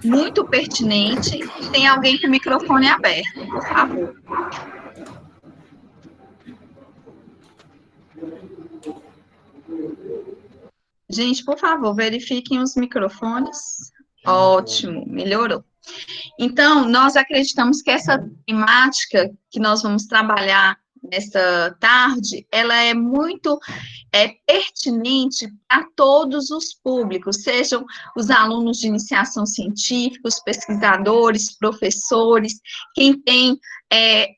muito pertinente. Tem alguém com o microfone aberto, por favor. Gente, por favor, verifiquem os microfones. Ótimo, melhorou. Então, nós acreditamos que essa temática que nós vamos trabalhar nesta tarde, ela é muito pertinente a todos os públicos, sejam os alunos de iniciação científica, os pesquisadores, professores, quem tem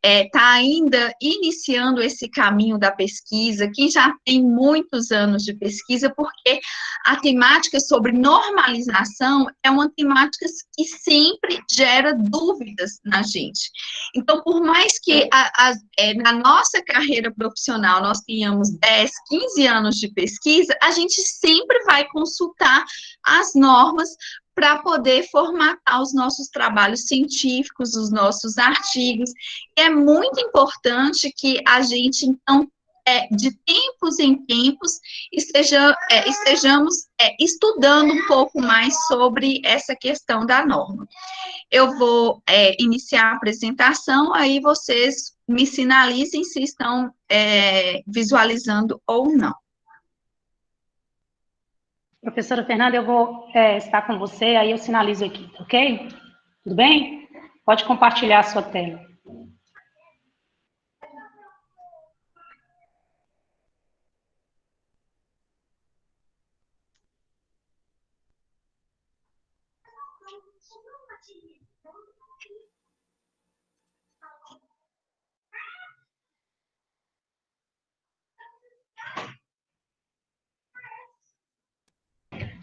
está ainda iniciando esse caminho da pesquisa, quem já tem muitos anos de pesquisa, porque a temática sobre normalização é uma temática que sempre gera dúvidas na gente. Então, por mais que na nossa carreira profissional nós tenhamos 10, 15 anos de pesquisa, a gente sempre vai consultar as normas para poder formatar os nossos trabalhos científicos, os nossos artigos. E é muito importante que a gente, então, de tempos em tempos, estejamos estudando um pouco mais sobre essa questão da norma. Eu vou iniciar a apresentação, aí vocês me sinalizem se estão visualizando ou não. Professora Fernanda, eu vou estar com você, aí eu sinalizo aqui, ok? Tudo bem? Pode compartilhar a sua tela.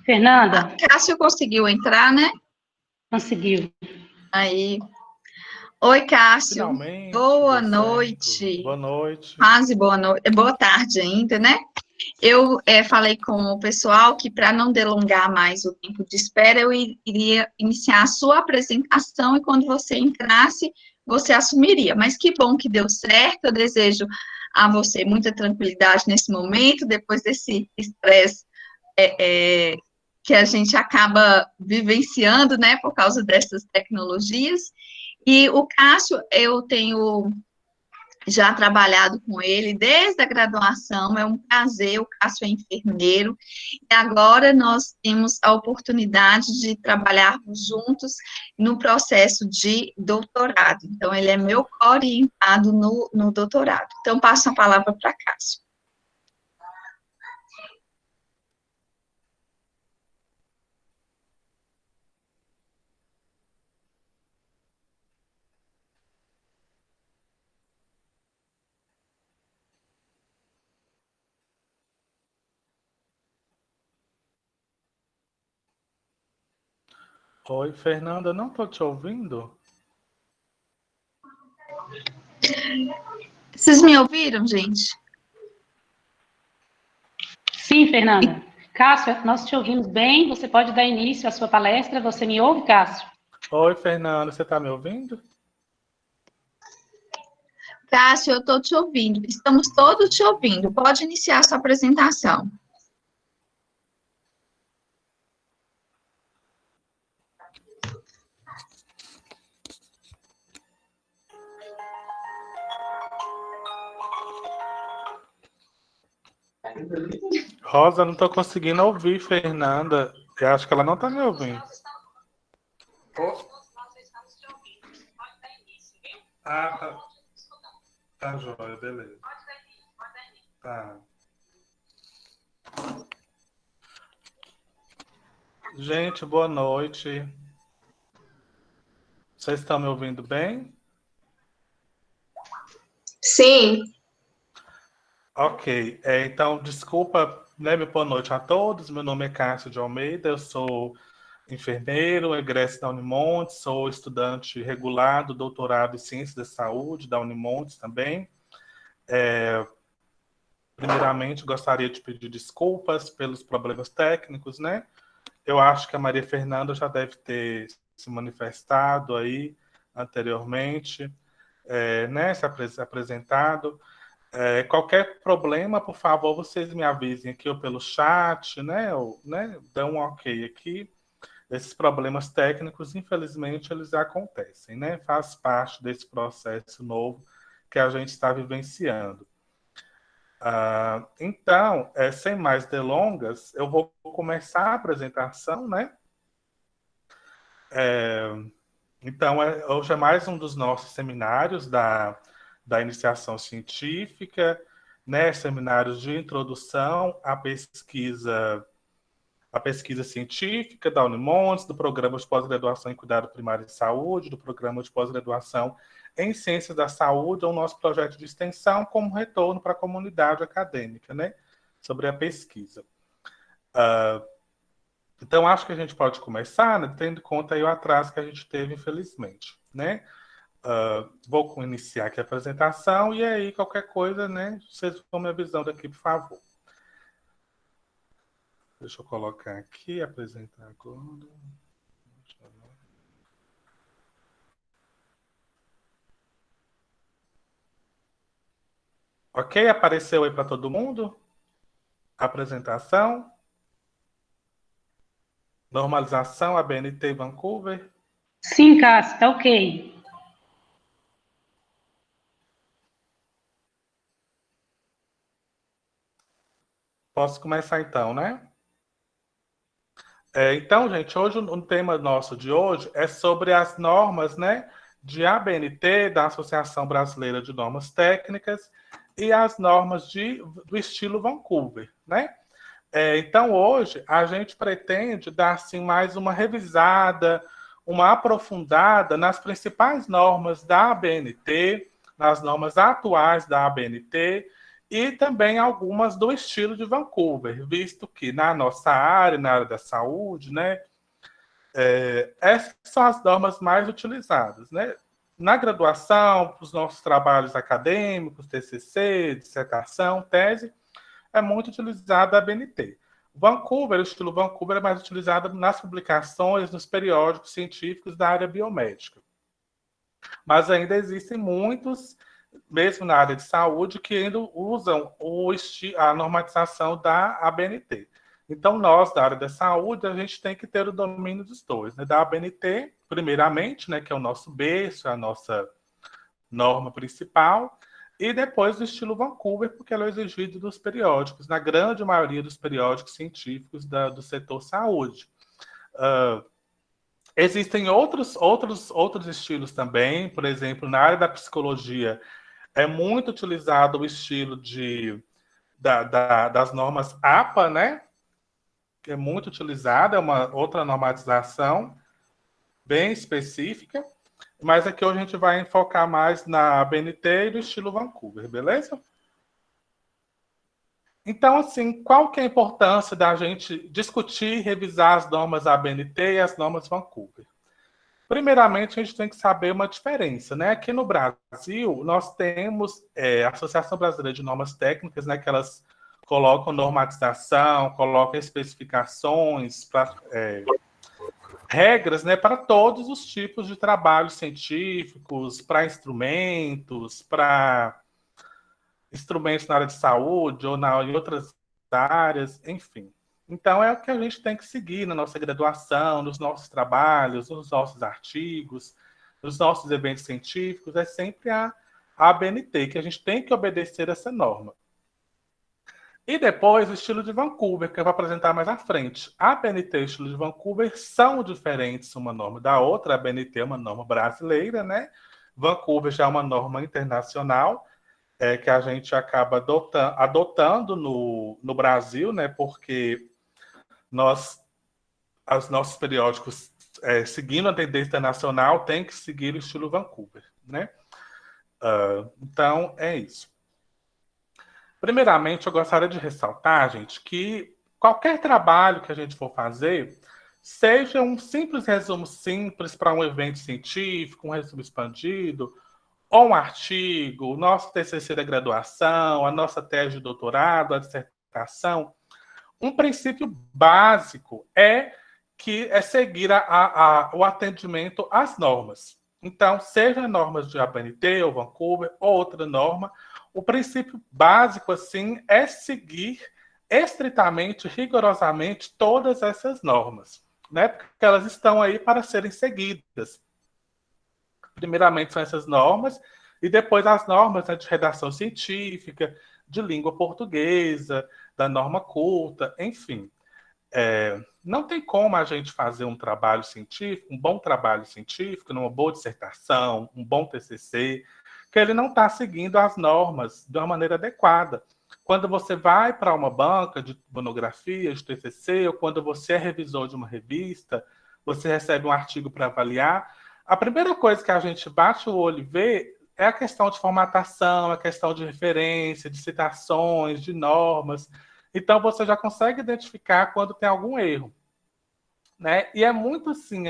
Fernanda. Cássio conseguiu entrar, né? Conseguiu. Aí. Oi, Cássio. Finalmente, boa noite. Certo. Boa noite. Quase boa noite. Boa tarde ainda, né? Eu falei com o pessoal que, para não delongar mais o tempo de espera, eu iria iniciar a sua apresentação e, quando você entrasse, você assumiria. Mas que bom que deu certo. Eu desejo a você muita tranquilidade nesse momento, depois desse estresse que a gente acaba vivenciando, né, por causa dessas tecnologias. E o Cássio, eu tenho já trabalhado com ele desde a graduação, é um prazer, o Cássio é enfermeiro, e agora nós temos a oportunidade de trabalharmos juntos no processo de doutorado. Então, ele é meu orientado no doutorado. Então, passo a palavra para Cássio. Oi, Fernanda, não estou te ouvindo? Vocês me ouviram, gente? Sim, Fernanda. Cássio, nós te ouvimos bem, você pode dar início à sua palestra. Você me ouve, Cássio? Oi, Fernanda, você está me ouvindo? Cássio, eu estou te ouvindo. Estamos todos te ouvindo. Pode iniciar a sua apresentação. Rosa, não estou conseguindo ouvir, Fernanda. Eu acho que ela não está me ouvindo. Ah, tá. Tá joia, beleza. Tá. Gente, boa noite. Vocês estão me ouvindo bem? Sim. Ok, então, desculpa, né, boa noite a todos. Meu nome é Cássio de Almeida, eu sou enfermeiro, egresso da Unimontes, sou estudante regulado, doutorado em Ciências da Saúde da Unimontes também. Primeiramente, gostaria de pedir desculpas pelos problemas técnicos, né? Eu acho que a Maria Fernanda já deve ter se manifestado aí anteriormente, né, se apresentado. Qualquer problema, por favor, vocês me avisem aqui ou pelo chat, né? Ou, né, dão um ok aqui. esses problemas técnicos, infelizmente, eles acontecem, né? Faz parte desse processo novo que a gente está vivenciando. Então, sem mais delongas, eu vou começar a apresentação, né? Então, hoje é mais um dos nossos seminários da iniciação científica, né? Seminários de introdução à pesquisa científica da Unimontes, do programa de pós-graduação em cuidado primário de saúde, do programa de pós-graduação em ciências da saúde, é o nosso projeto de extensão como retorno para a comunidade acadêmica, né? Sobre a pesquisa. Então, acho que a gente pode começar, né, tendo em conta aí o atraso que a gente teve, infelizmente, né? Vou iniciar aqui a apresentação e aí, qualquer coisa, né, vocês vão me avisando aqui, por favor. Deixa eu colocar aqui, apresentar agora. Ok? Apareceu aí para todo mundo? A apresentação. Normalização, ABNT Vancouver. Sim, Cássio, tá ok. Posso começar então, né? Então, gente, hoje o tema nosso de hoje é sobre as normas, né, de ABNT, da Associação Brasileira de Normas Técnicas, e as normas do estilo Vancouver, né? Então, hoje, a gente pretende dar assim, mais uma revisada, uma aprofundada nas principais normas da ABNT, nas normas atuais da ABNT, e também algumas do estilo de Vancouver, visto que na nossa área, na área da saúde, né, essas são as normas mais utilizadas, né? Na graduação, para os nossos trabalhos acadêmicos, TCC, dissertação, tese, é muito utilizada a ABNT. Vancouver, o estilo Vancouver é mais utilizado nas publicações, nos periódicos científicos da área biomédica. Mas ainda existem muitos, mesmo na área de saúde, que ainda usam a normatização da ABNT. Então, nós, da área da saúde, a gente tem que ter o domínio dos dois, né? Da ABNT, primeiramente, né, que é o nosso berço, a nossa norma principal, e depois do estilo Vancouver, porque ela é exigida dos periódicos, na grande maioria dos periódicos científicos do setor saúde. Existem outros estilos também, por exemplo, na área da psicologia, é muito utilizado o estilo das normas APA, né? Que é muito utilizada, é uma outra normatização bem específica, mas aqui hoje a gente vai focar mais na ABNT e do estilo Vancouver, beleza? Então, assim, qual que é a importância da gente discutir e revisar as normas ABNT e as normas Vancouver? Primeiramente, a gente tem que saber uma diferença, né? Aqui no Brasil, nós temos a Associação Brasileira de Normas Técnicas, né? Que elas colocam normatização, colocam especificações, regras, né? Para todos os tipos de trabalhos científicos, para instrumentos na área de saúde ou em outras áreas, enfim. Então, é o que a gente tem que seguir na nossa graduação, nos nossos trabalhos, nos nossos artigos, nos nossos eventos científicos, é sempre a ABNT, que a gente tem que obedecer essa norma. E depois, o estilo de Vancouver, que eu vou apresentar mais à frente. A ABNT e o estilo de Vancouver são diferentes uma norma da outra. A ABNT é uma norma brasileira, né? Vancouver já é uma norma internacional, que a gente acaba adotando no Brasil, né? Porque os nossos periódicos, seguindo a tendência internacional, tem que seguir o estilo Vancouver, né? Então, é isso. Primeiramente, eu gostaria de ressaltar, gente, que qualquer trabalho que a gente for fazer, seja um simples resumo simples para um evento científico, um resumo expandido, ou um artigo, o nosso TCC da graduação, a nossa tese de doutorado, a dissertação, um princípio básico é seguir o atendimento às normas. Então, seja normas de ABNT ou Vancouver ou outra norma, o princípio básico, assim, é seguir estritamente, rigorosamente, todas essas normas. né? Porque elas estão aí para serem seguidas. Primeiramente são essas normas, e depois as normas, né, de redação científica, de língua portuguesa, da norma culta, enfim. Não tem como a gente fazer um trabalho científico, um bom trabalho científico, uma boa dissertação, um bom TCC, que ele não está seguindo as normas de uma maneira adequada. Quando você vai para uma banca de monografia, de TCC, ou quando você é revisor de uma revista, você recebe um artigo para avaliar, a primeira coisa que a gente bate o olho e vê é a questão de formatação, a questão de referência, de citações, de normas. Então, você já consegue identificar quando tem algum erro, né? E é muito, assim,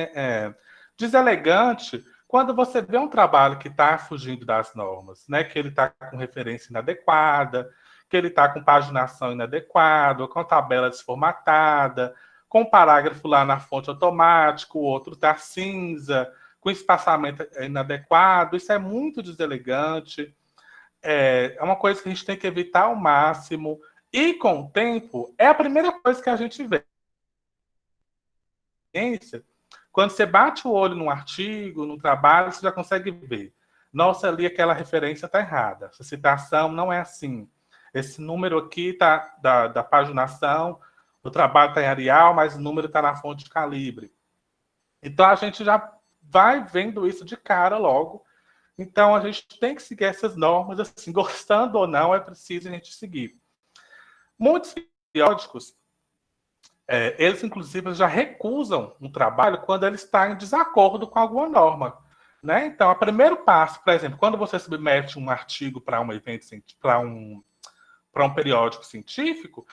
deselegante quando você vê um trabalho que está fugindo das normas, né? Que ele está com referência inadequada, que ele está com paginação inadequada, com tabela desformatada, com parágrafo lá na fonte automático, o outro está cinza, com espaçamento inadequado. Isso é muito deselegante. É uma coisa que a gente tem que evitar ao máximo. E com o tempo, é a primeira coisa que a gente vê. Quando você bate o olho num artigo, num trabalho, você já consegue ver. Nossa, ali aquela referência está errada. Essa citação não é assim. Esse número aqui tá da paginação, o trabalho está em Arial, mas o número está na fonte de calibre. Então a gente já vai vendo isso de cara logo. Então a gente tem que seguir essas normas, assim, gostando ou não, é preciso a gente seguir. Muitos periódicos, eles inclusive já recusam um trabalho quando ele está em desacordo com alguma norma, né? Então, o primeiro passo, por exemplo, quando você submete um artigo para um evento, para um periódico científico,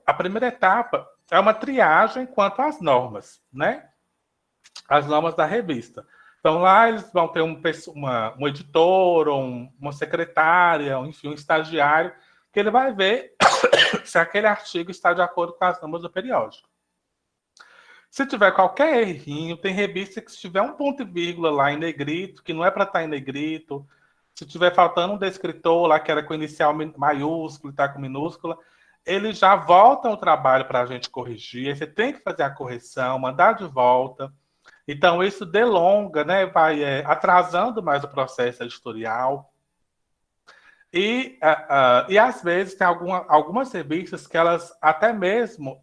a primeira etapa é uma triagem quanto às normas, né? As normas da revista. Então, lá eles vão ter um editor, ou uma secretária, ou, enfim, um estagiário, que ele vai ver se aquele artigo está de acordo com as normas do periódico. Se tiver qualquer errinho, tem revista que se tiver um ponto e vírgula lá em negrito, que não é para estar em negrito, se tiver faltando um descritor lá que era com inicial maiúsculo e está com minúscula, eles já voltam o trabalho para a gente corrigir, aí você tem que fazer a correção, mandar de volta. Então, isso delonga, né? Vai atrasando mais o processo editorial. E às vezes tem algumas revistas que elas até mesmo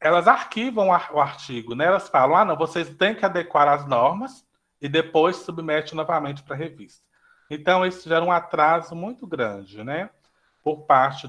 elas arquivam o artigo, né? Elas falam, não, vocês têm que adequar as normas e depois submete novamente para a revista. Então, isso gera um atraso muito grande, né? Por parte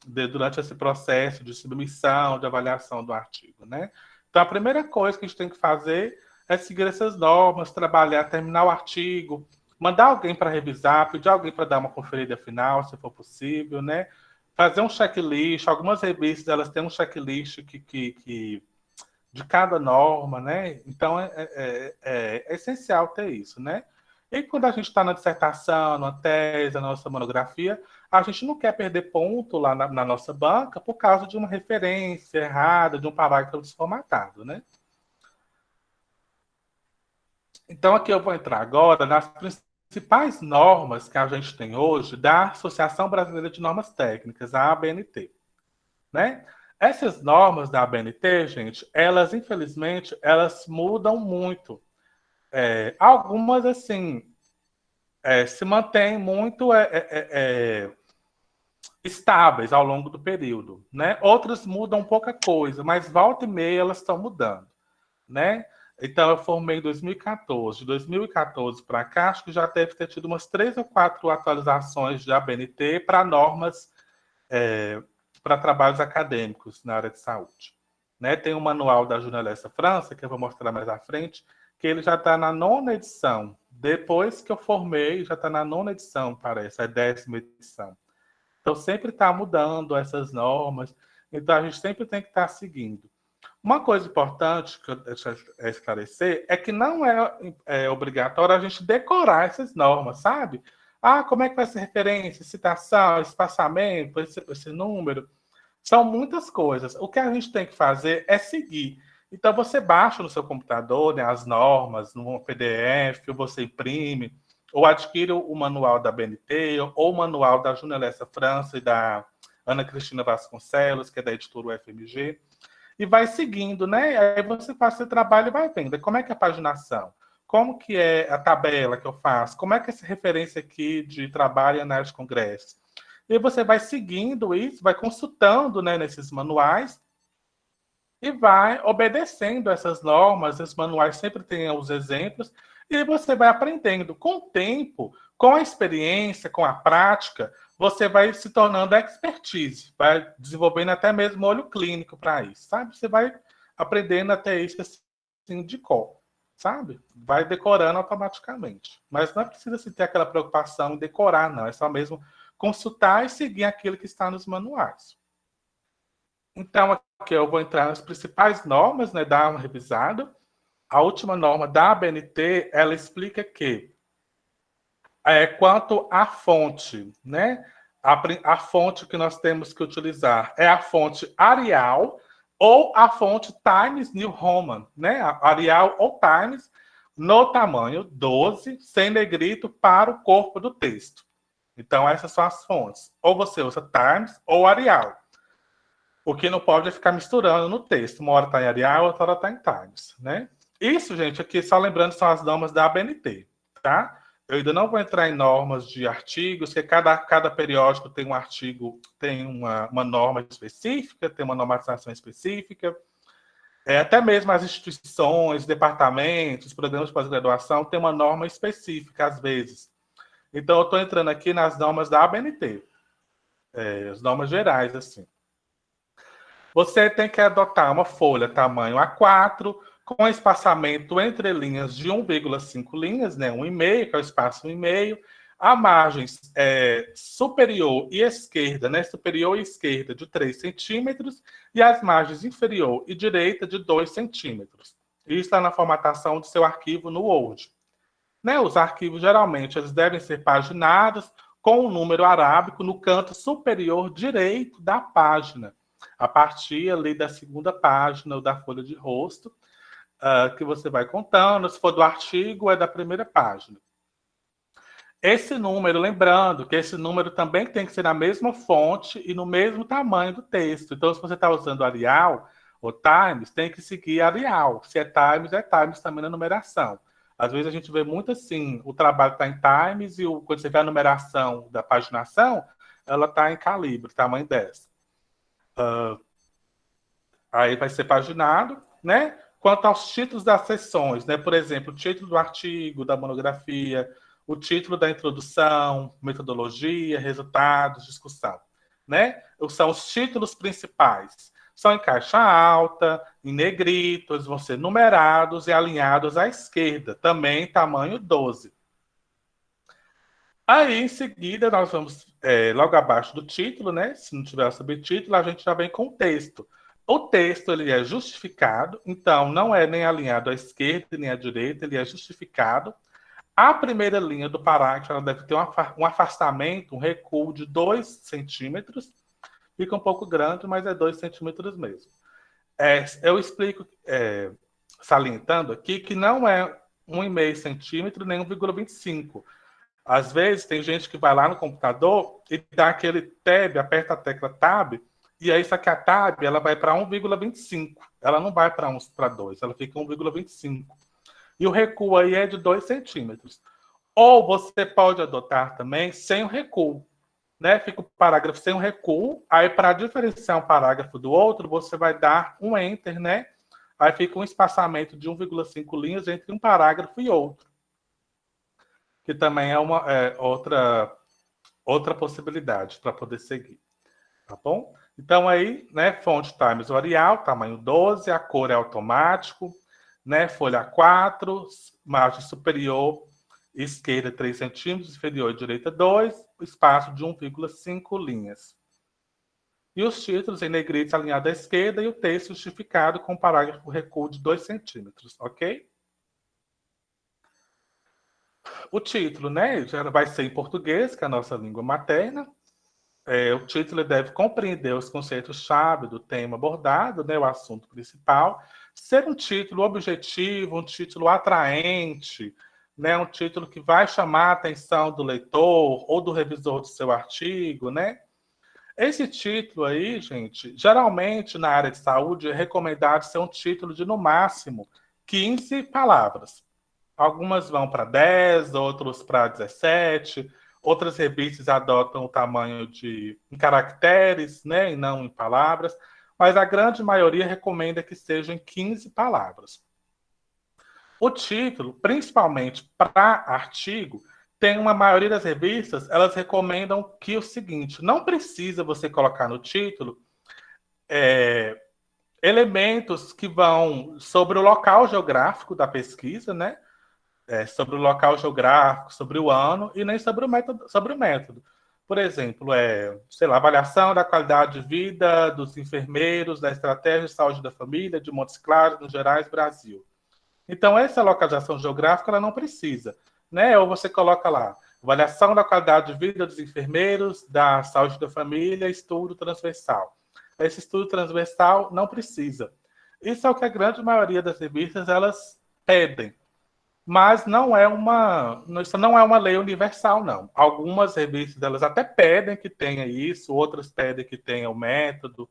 durante esse processo de submissão, de avaliação do artigo, né? Então, a primeira coisa que a gente tem que fazer é seguir essas normas, trabalhar, terminar o artigo, mandar alguém para revisar, pedir alguém para dar uma conferida final, se for possível, né? Fazer um checklist. Algumas revistas elas têm um checklist de cada norma, né? Então é essencial ter isso, né? E quando a gente está na dissertação, na tese, na nossa monografia, a gente não quer perder ponto lá na nossa banca por causa de uma referência errada, de um parágrafo desformatado, né? Então, aqui eu vou entrar agora nas principais normas que a gente tem hoje da Associação Brasileira de Normas Técnicas, a ABNT, né? Essas normas da ABNT, gente, elas, infelizmente, elas mudam muito. Algumas, assim, se mantêm muito estáveis ao longo do período, né? Outras mudam pouca coisa, mas volta e meia elas estão mudando, né? Então, eu formei em 2014. De 2014 para cá, acho que já deve ter tido umas 3 ou 4 atualizações de ABNT para normas, para trabalhos acadêmicos na área de saúde, né? Tem um manual da Junelessa França, que eu vou mostrar mais à frente, que ele já está na 9ª edição. Depois que eu formei, já está na 9ª edição, parece, a 10ª edição. Então, sempre está mudando essas normas. Então, a gente sempre tem que estar seguindo. Uma coisa importante que eu deixo esclarecer é que não é obrigatório a gente decorar essas normas, sabe? Como é que vai ser referência, citação, espaçamento, esse número? São muitas coisas. O que a gente tem que fazer é seguir. Então, você baixa no seu computador, né, as normas, no PDF, ou você imprime, ou adquire o manual da BNT, ou o manual da Junelessa França e da Ana Cristina Vasconcelos, que é da editora UFMG, e vai seguindo, né? Aí você faz seu trabalho e vai vendo como é que é a paginação, como que é a tabela que eu faço, como é que é essa referência aqui de trabalho e análise de congresso. E você vai seguindo isso, vai consultando, né, nesses manuais e vai obedecendo essas normas. Esses manuais sempre têm os exemplos e você vai aprendendo. Com o tempo, com a experiência, com a prática, você vai se tornando expertise, vai desenvolvendo até mesmo olho clínico para isso, sabe? Você vai aprendendo até isso assim, de cor, sabe? Vai decorando automaticamente. Mas não precisa se ter aquela preocupação em decorar, não. É só mesmo consultar e seguir aquilo que está nos manuais. Então, aqui eu vou entrar nas principais normas, né, dar uma revisada. A última norma da ABNT, ela explica que, quanto à fonte, né, a fonte que nós temos que utilizar é a fonte Arial ou a fonte Times New Roman, né, Arial ou Times, no tamanho 12, sem negrito, para o corpo do texto. Então, essas são as fontes. Ou você usa Times ou Arial. O que não pode é ficar misturando no texto. Uma hora está em Arial, outra hora está em Times, né? Isso, gente, aqui, só lembrando, são as normas da ABNT, tá? Eu ainda não vou entrar em normas de artigos, porque cada periódico tem um artigo, tem uma norma específica, tem uma normatização específica. Até mesmo as instituições, departamentos, programas de pós-graduação têm uma norma específica, às vezes. Então, eu estou entrando aqui nas normas da ABNT, as normas gerais, assim. Você tem que adotar uma folha tamanho A4, com espaçamento entre linhas de 1,5 linhas, né, 1,5, que é o espaço 1,5, a margem superior e esquerda, né, superior e esquerda de 3 centímetros, e as margens inferior e direita de 2 centímetros. Isso está na formatação do seu arquivo no Word. Né, os arquivos, geralmente, eles devem ser paginados com um número arábico no canto superior direito da página, a partir ali da segunda página ou da folha de rosto, que você vai contando. Se for do artigo, é da primeira página. Esse número, lembrando que esse número também tem que ser na mesma fonte e no mesmo tamanho do texto. Então, se você está usando Arial ou Times, tem que seguir Arial. Se é Times também na numeração. Às vezes a gente vê muito assim, o trabalho está em Times e quando você vê a numeração da paginação, ela está em calibre, tamanho 10. Aí vai ser paginado, né? Quanto aos títulos das sessões, né? Por exemplo, o título do artigo, da monografia, o título da introdução, metodologia, resultados, discussão, né? São os títulos principais. São em caixa alta, em negritos, vão ser numerados e alinhados à esquerda, também tamanho 12. Aí, em seguida, nós vamos, logo abaixo do título, né? Se não tiver o subtítulo, a gente já vem com o texto. O texto, ele é justificado, então não é nem alinhado à esquerda nem à direita, ele é justificado. A primeira linha do parágrafo, ela deve ter um afastamento, um recuo de 2 centímetros. Fica um pouco grande, mas é 2 centímetros mesmo. Eu explico, salientando aqui, que não é 1,5 centímetro nem 1,25. Às vezes, tem gente que vai lá no computador e dá aquele tab, aperta a tecla tab, e aí só que a tab ela vai para 1,25. Ela não vai para 2, ela fica 1,25. E o recuo aí é de 2 centímetros. Ou você pode adotar também sem o recuo, né? Fica o parágrafo sem o recuo, aí para diferenciar um parágrafo do outro, você vai dar um enter, né? Aí fica um espaçamento de 1,5 linhas entre um parágrafo e outro. Que também é outra possibilidade para poder seguir. Tá bom? Então aí, né, fonte Times Arial, tamanho 12, a cor é automático, né, folha 4, margem superior esquerda 3 centímetros, inferior e direita 2, espaço de 1,5 linhas. E os títulos em negrito alinhado à esquerda e o texto justificado com parágrafo recuo de 2 centímetros, ok? O título, né, já vai ser em português, que é a nossa língua materna. O título deve compreender os conceitos-chave do tema abordado, né, o assunto principal. Ser um título objetivo, um título atraente, né, um título que vai chamar a atenção do leitor ou do revisor do seu artigo, né? Esse título aí, gente, geralmente na área de saúde é recomendado ser um título de, no máximo, 15 palavras. Algumas vão para 10, outros para 17, outras revistas adotam o tamanho em caracteres, né, e não em palavras, mas a grande maioria recomenda que sejam 15 palavras. O título, principalmente para artigo, tem uma maioria das revistas, elas recomendam que o seguinte, não precisa você colocar no título elementos que vão sobre o local geográfico da pesquisa, né? Sobre o local geográfico, sobre o ano, e nem sobre o método. Por exemplo, sei lá, avaliação da qualidade de vida dos enfermeiros, da estratégia de saúde da família, de Montes Claros, no Gerais, Brasil. Então, essa localização geográfica, ela não precisa, né? Ou você coloca lá, avaliação da qualidade de vida dos enfermeiros, da saúde da família, estudo transversal. Esse estudo transversal não precisa. Isso é o que a grande maioria das revistas, elas pedem. Mas isso não é uma lei universal, não. Algumas revistas, elas até pedem que tenha isso, outras pedem que tenha o método,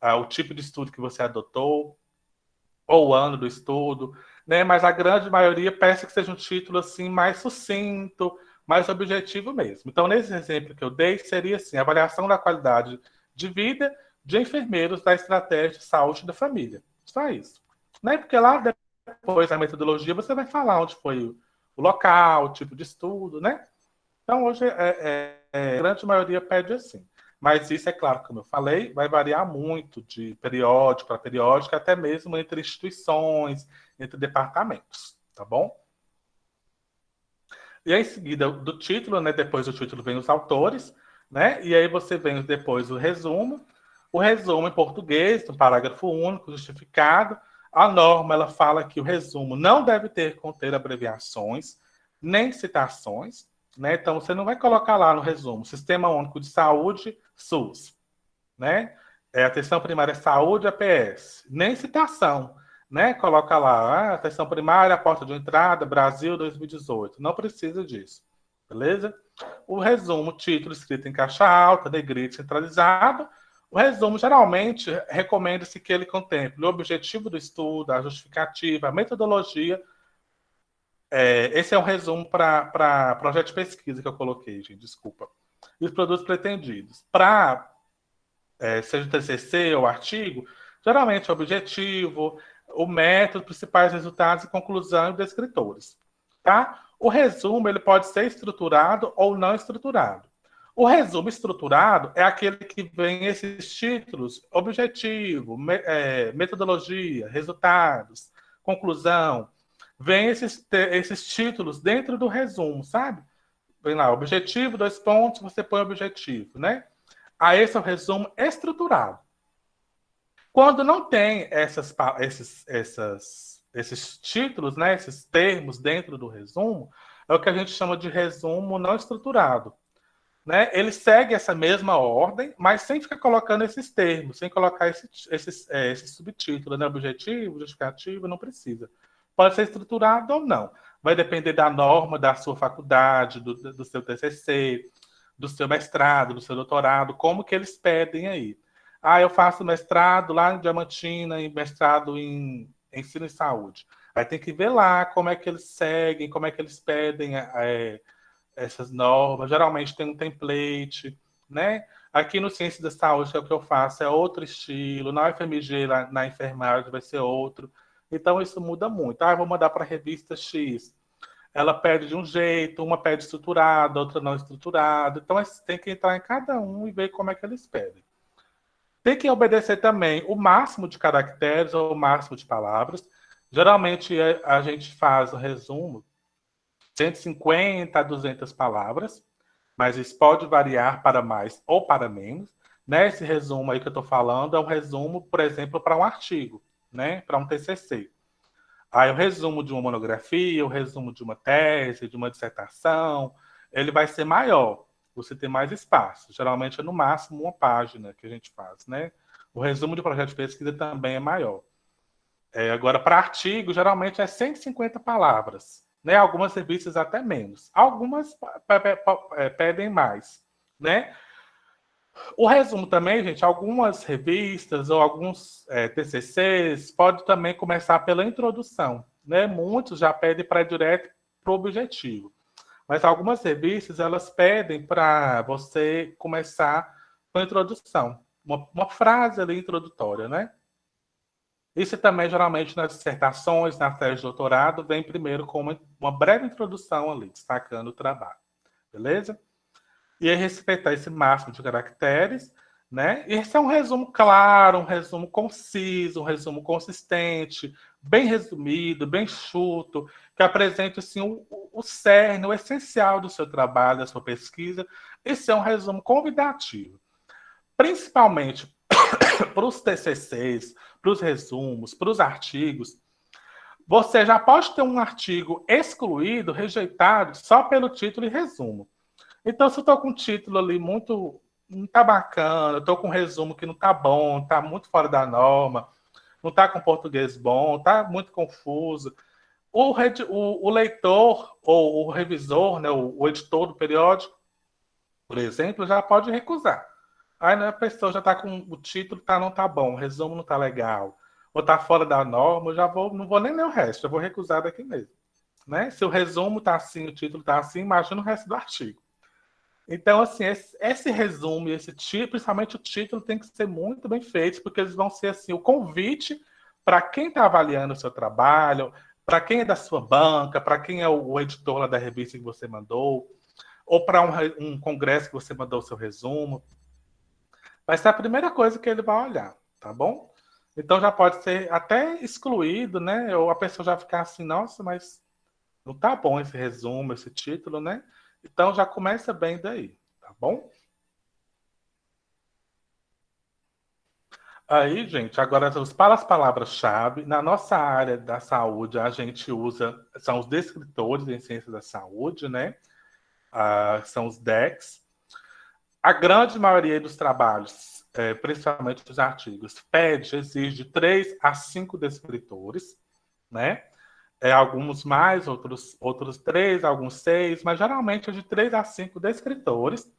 o tipo de estudo que você adotou, ou o ano do estudo, né? Mas a grande maioria peça que seja um título assim mais sucinto, mais objetivo mesmo. Então, nesse exemplo que eu dei, seria assim, avaliação da qualidade de vida de enfermeiros da estratégia de saúde da família. Só isso. Né? Porque lá depois, a metodologia, você vai falar onde foi o local, o tipo de estudo, né? Então, hoje, a grande maioria pede assim. Mas isso, é claro, como eu falei, vai variar muito de periódico para periódico, até mesmo entre instituições, entre departamentos, tá bom? E aí, em seguida, do título, né? Depois do título vem os autores, né? E aí você vem depois o resumo. O resumo em português, no parágrafo único, justificado. A norma, ela fala que o resumo não deve conter abreviações, nem citações, né? Então, você não vai colocar lá no resumo Sistema Único de Saúde, SUS, né? Atenção primária saúde, APS. Nem citação, né? Coloca lá, atenção primária, porta de entrada, Brasil 2018. Não precisa disso, beleza? O resumo, título escrito em caixa alta, negrito, centralizado. O resumo, geralmente, recomenda-se que ele contemple o objetivo do estudo, a justificativa, a metodologia. Esse é um resumo para projeto de pesquisa que eu coloquei, gente, desculpa. E os produtos pretendidos. Para, seja o TCC ou artigo, geralmente o objetivo, o método, principais resultados e conclusão dos escritores. Tá? O resumo ele pode ser estruturado ou não estruturado. O resumo estruturado é aquele que vem esses títulos, objetivo, metodologia, resultados, conclusão. Vem esses títulos dentro do resumo, sabe? Vem lá, objetivo, 2 pontos, você põe objetivo, né? Aí esse é o resumo estruturado. Quando não tem esses títulos, né, esses termos dentro do resumo, é o que a gente chama de resumo não estruturado. Né? Ele segue essa mesma ordem, mas sem ficar colocando esses termos, sem colocar esse subtítulo, né? Objetivo, justificativo, não precisa. Pode ser estruturado ou não. Vai depender da norma da sua faculdade, do seu TCC, do seu mestrado, do seu doutorado, como que eles pedem aí. Eu faço mestrado lá em Diamantina, e mestrado em ensino e saúde. Aí tem que ver lá como é que eles seguem, como é que eles pedem essas normas. Geralmente tem um template, né? Aqui no Ciência da Saúde, que é o que eu faço, é outro estilo. Na UFMG, na enfermagem, vai ser outro. Então, isso muda muito. Eu vou mandar para a revista X. Ela pede de um jeito, uma pede estruturada, outra não estruturada. Então, tem que entrar em cada um e ver como é que eles pedem. Tem que obedecer também o máximo de caracteres ou o máximo de palavras. Geralmente, a gente faz o resumo 150 a 200 palavras, mas isso pode variar para mais ou para menos. Né? Esse resumo aí que eu estou falando é um resumo, por exemplo, para um artigo, né? Para um TCC. Aí o resumo de uma monografia, o resumo de uma tese, de uma dissertação, ele vai ser maior, você tem mais espaço. Geralmente é no máximo uma página que a gente faz, né? O resumo de projeto de pesquisa também é maior. Agora, para artigo, geralmente é 150 palavras. Né? Algumas revistas até menos. Algumas pedem mais. Né? O resumo também, gente, algumas revistas ou alguns TCCs pode também começar pela introdução, né? Muitos já pedem para ir direto para o objetivo, mas algumas revistas elas pedem para você começar com a introdução, uma frase ali introdutória, né? Isso também, geralmente, nas dissertações, na tese de doutorado, vem primeiro com uma breve introdução ali, destacando o trabalho, beleza? E aí respeitar esse máximo de caracteres, né? E esse é um resumo claro, um resumo conciso, um resumo consistente, bem resumido, bem chuto, que apresente assim, o cerne, o essencial do seu trabalho, da sua pesquisa. Esse é um resumo convidativo. Principalmente para os TCCs, para os resumos, para os artigos, você já pode ter um artigo excluído, rejeitado, só pelo título e resumo. Então, se eu estou com um título ali muito... não está bacana, estou com um resumo que não está bom, está muito fora da norma, não está com português bom, está muito confuso, o leitor ou o revisor, né, o editor do periódico, por exemplo, já pode recusar. Aí né, a pessoa já está com o título, não está bom, o resumo não está legal, ou está fora da norma, eu já não vou nem ler o resto, já vou recusar daqui mesmo. Né? Se o resumo está assim, o título está assim, imagina o resto do artigo. Então, assim, esse resumo, principalmente o título, tem que ser muito bem feito, porque eles vão ser assim, o convite para quem está avaliando o seu trabalho, para quem é da sua banca, para quem é o editor lá da revista que você mandou, ou para um congresso que você mandou o seu resumo. Vai ser a primeira coisa que ele vai olhar, tá bom? Então já pode ser até excluído, né? Ou a pessoa já ficar assim, nossa, mas não tá bom esse resumo, esse título, né? Então já começa bem daí, tá bom? Aí, gente, agora para as palavras-chave, na nossa área da saúde, a gente usa, são os descritores em ciência da saúde, né? São os DECs. A grande maioria dos trabalhos, principalmente dos artigos, exige 3 a 5 descritores, né? Alguns mais, outros 3, alguns 6, mas geralmente é de 3 a 5 descritores.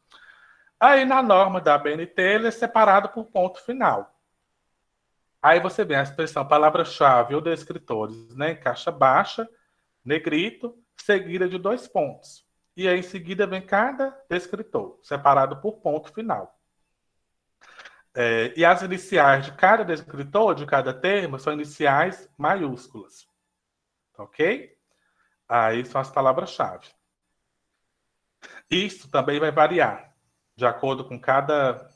Aí na norma da BNT ele é separado por ponto final. Aí você vê a expressão palavra-chave ou descritores, né? Em caixa baixa, negrito, seguida de 2 pontos. E aí em seguida vem cada descritor, separado por ponto final. E as iniciais de cada descritor, de cada termo, são iniciais maiúsculas. Ok? Aí são as palavras-chave. Isso também vai variar, de acordo com cada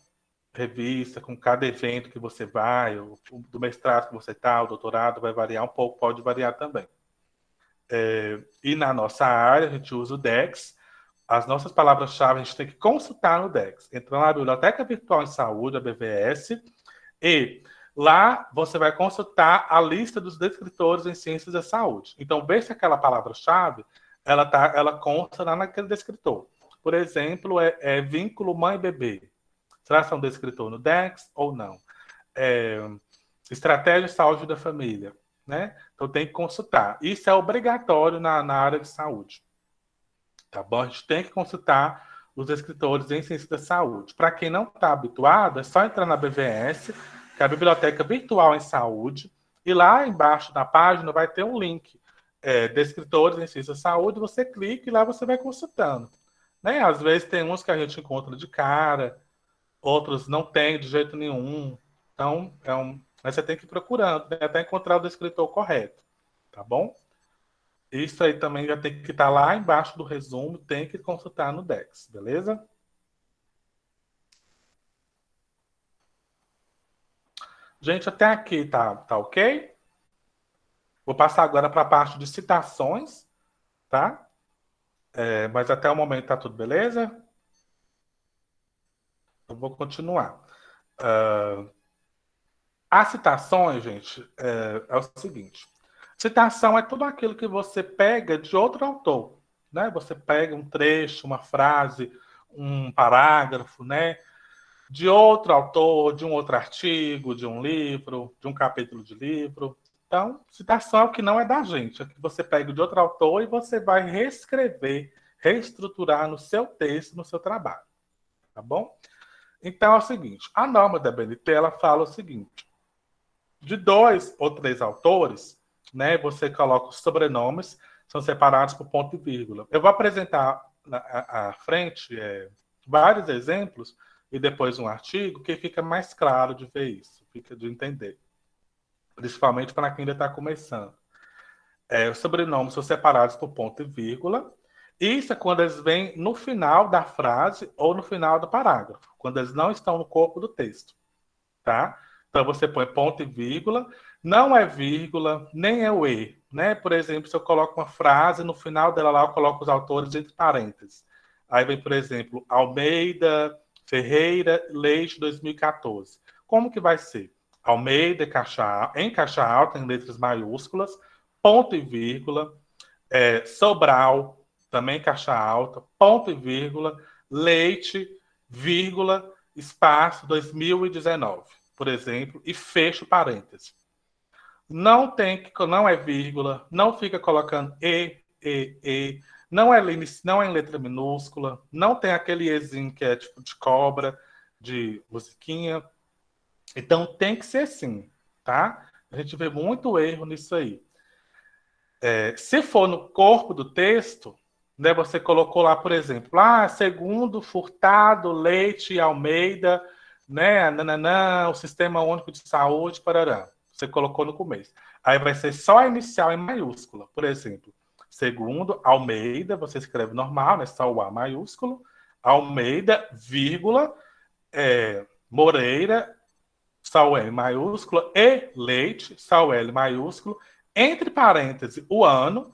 revista, com cada evento que você vai, do mestrado que você está, o doutorado vai variar um pouco, pode variar também. E na nossa área, a gente usa o DEX. As nossas palavras-chave a gente tem que consultar no DEX. Entrando na Biblioteca Virtual em Saúde, a BVS, e lá você vai consultar a lista dos descritores em ciências da saúde. Então, vê se aquela palavra-chave ela consta lá naquele descritor. Por exemplo, vínculo mãe-bebê. Será que é um descritor no DEX ou não? Estratégia de saúde da família. Né? Então, tem que consultar. Isso é obrigatório na área de saúde. Tá bom? A gente tem que consultar os escritores em ciência da saúde. Para quem não está habituado, é só entrar na BVS, que é a Biblioteca Virtual em Saúde, e lá embaixo na página vai ter um link de escritores em ciência da saúde, você clica e lá você vai consultando. Né? Às vezes tem uns que a gente encontra de cara, outros não tem de jeito nenhum. Então, mas você tem que ir procurando, né? Até encontrar o descritor correto. Tá bom? Isso aí também já tem que estar lá embaixo do resumo, tem que consultar no DEX, beleza? Gente, até aqui tá ok? Vou passar agora para a parte de citações, tá? Mas até o momento tá tudo beleza? Eu vou continuar. As citações, gente, é o seguinte. Citação é tudo aquilo que você pega de outro autor, né? Você pega um trecho, uma frase, um parágrafo, né? De outro autor, de um outro artigo, de um livro, de um capítulo de livro. Então, citação é o que não é da gente, é que você pega de outro autor e você vai reescrever, reestruturar no seu texto, no seu trabalho, tá bom? Então é o seguinte, a norma da BNT, ela fala o seguinte, de 2 ou 3 autores, né, você coloca os sobrenomes, são separados por ponto e vírgula. Eu vou apresentar à frente vários exemplos e depois um artigo que fica mais claro de ver isso, fica de entender. Principalmente para quem ainda está começando. Os sobrenomes são separados por ponto e vírgula. Isso é quando eles vêm no final da frase ou no final do parágrafo, quando eles não estão no corpo do texto, tá? Então você põe ponto e vírgula, não é vírgula, nem é o e, né? Por exemplo, se eu coloco uma frase, no final dela lá eu coloco os autores entre parênteses. Aí vem, por exemplo, Almeida, Ferreira, Leite, 2014. Como que vai ser? Almeida, em caixa alta, em letras maiúsculas, ponto e vírgula, Sobral, também caixa alta, ponto e vírgula, Leite, vírgula, espaço, 2019, por exemplo, e fecho parênteses. Não é vírgula, não fica colocando não é em letra minúscula, não tem aquele ezinho que é tipo de cobra, de musiquinha. Então tem que ser assim, tá? A gente vê muito erro nisso aí. Se for no corpo do texto, né, você colocou lá, por exemplo, segundo Furtado, Leite e Almeida, né, o Sistema Único de Saúde, parará. Você colocou no começo. Aí vai ser só a inicial em maiúscula. Por exemplo, segundo Almeida, você escreve normal, né, só o A maiúsculo, Almeida, vírgula, Moreira, só o M maiúsculo, e Leite, só o L maiúsculo, entre parênteses, o ano,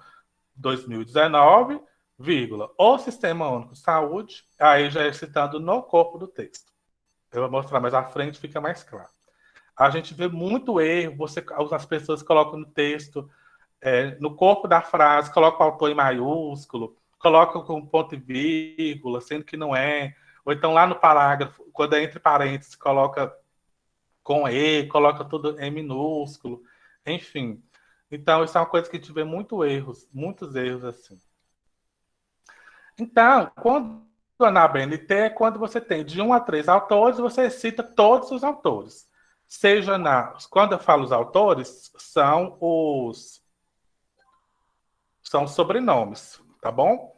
2019, vírgula, o Sistema Único de Saúde, aí já é citado no corpo do texto. Eu vou mostrar mais à frente, fica mais claro. A gente vê muito erro, as pessoas colocam no texto, no corpo da frase, colocam o autor em maiúsculo, colocam com ponto e vírgula, sendo que não é. Ou então lá no parágrafo, quando é entre parênteses, coloca com E, coloca tudo em minúsculo, enfim. Então, isso é uma coisa que a gente vê muitos erros assim. Então, quando na BNT é quando você tem de 1 a 3 autores, você cita todos os autores. Quando eu falo os autores, são os sobrenomes, tá bom?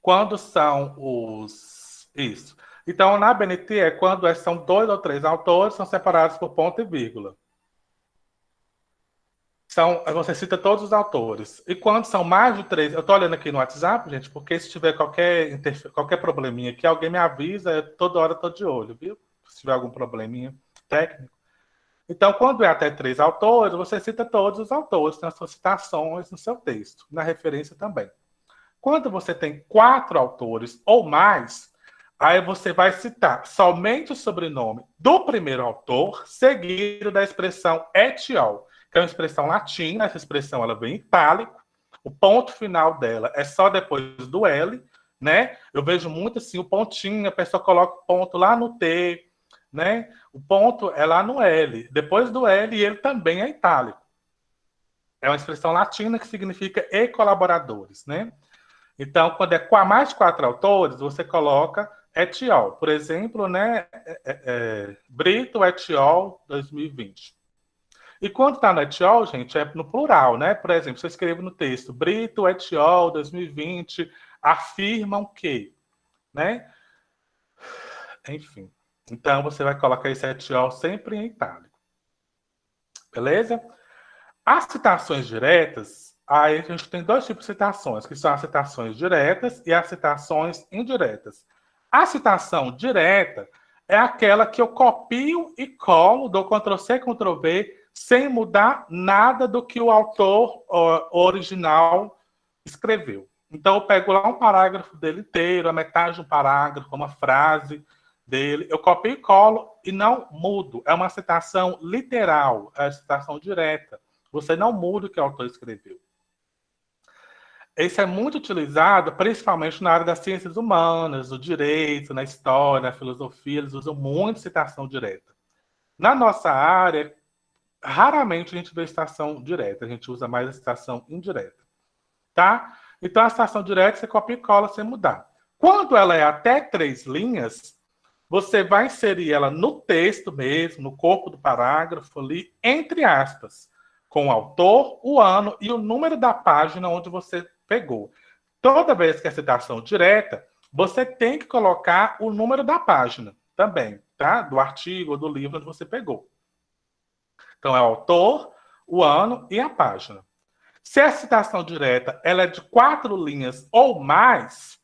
Quando são isso. Então, na BNT é quando são 2 ou 3 autores, são separados por ponto e vírgula. Você cita todos os autores. E quando são mais de 3, eu estou olhando aqui no WhatsApp, gente, porque se tiver qualquer probleminha aqui, alguém me avisa, toda hora estou de olho, viu? Se tiver algum probleminha técnico. Então, quando é até 3 autores, você cita todos os autores nas suas citações no seu texto, na referência também. Quando você tem 4 autores ou mais, aí você vai citar somente o sobrenome do primeiro autor, seguido da expressão etiol, que é uma expressão latina. Essa expressão ela vem em itálico, o ponto final dela é só depois do L, né? Eu vejo muito assim, o pontinho, a pessoa coloca o ponto lá no T, né? O ponto é lá no L, depois do L, e ele também é itálico. É uma expressão latina que significa e colaboradores, né? Então, quando é com mais de 4 autores, você coloca etiol. Por exemplo, né, Brito etiol 2020. E quando está no etiol, gente, é no plural, né? Por exemplo, você escreve no texto, Brito etiol 2020 afirmam que, né? Enfim. Então, você vai colocar esse etiol sempre em itálico. Beleza? As citações diretas, aí a gente tem 2 tipos de citações, que são as citações diretas e as citações indiretas. A citação direta é aquela que eu copio e colo, dou Ctrl+C, Ctrl+V, sem mudar nada do que o autor original escreveu. Então, eu pego lá um parágrafo dele inteiro, a metade de um parágrafo, uma frase dele, eu copio e colo e não mudo. É uma citação literal, é uma citação direta. Você não muda o que o autor escreveu. Isso é muito utilizado, principalmente na área das ciências humanas, do direito, na história, na filosofia, eles usam muito citação direta. Na nossa área, raramente a gente vê citação direta, a gente usa mais a citação indireta. Tá? Então, a citação direta você copia e cola sem mudar. Quando ela é até 3 linhas, você vai inserir ela no texto mesmo, no corpo do parágrafo ali, entre aspas, com o autor, o ano e o número da página onde você pegou. Toda vez que é citação direta, você tem que colocar o número da página também, tá? Do artigo ou do livro onde você pegou. Então, é o autor, o ano e a página. Se a citação direta ela é de 4 linhas ou mais,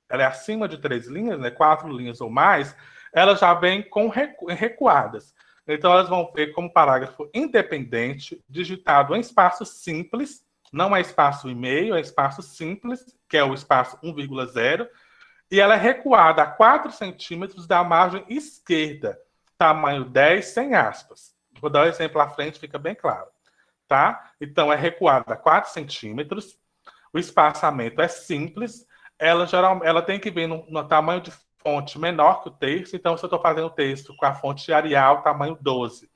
ela é acima de 3 linhas, né? 4 linhas ou mais, ela já vem com recuadas. Então, elas vão ver como parágrafo independente, digitado em espaço simples, não é espaço e meio, é espaço simples, que é o espaço 1,0, e ela é recuada a 4 centímetros da margem esquerda, tamanho 10, sem aspas. Vou dar um exemplo à frente, fica bem claro. Tá? Então, é recuada a 4 centímetros, o espaçamento é simples, ela tem que vir no tamanho de fonte menor que o texto, então, se eu estou fazendo o texto com a fonte Arial, tamanho 12.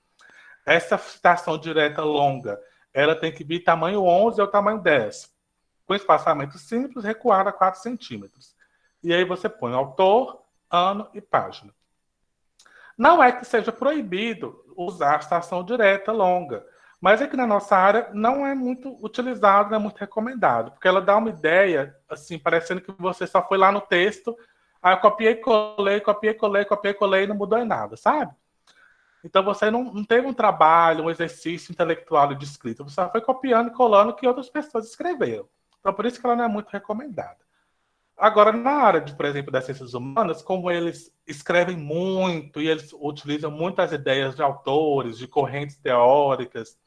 Essa citação direta longa, ela tem que vir tamanho 11 ou tamanho 10, com espaçamento simples, recuado a 4 centímetros. E aí você põe autor, ano e página. Não é que seja proibido usar a citação direta longa, mas é que na nossa área não é muito utilizado, não é muito recomendado, porque ela dá uma ideia, assim, parecendo que você só foi lá no texto, aí eu copiei, colei, não mudou em nada, sabe? Então você não teve um trabalho, um exercício intelectual de escrita, você só foi copiando e colando o que outras pessoas escreveram. Então por isso que ela não é muito recomendada. Agora, na área, por exemplo, das ciências humanas, como eles escrevem muito e eles utilizam muitas ideias de autores, de correntes teóricas,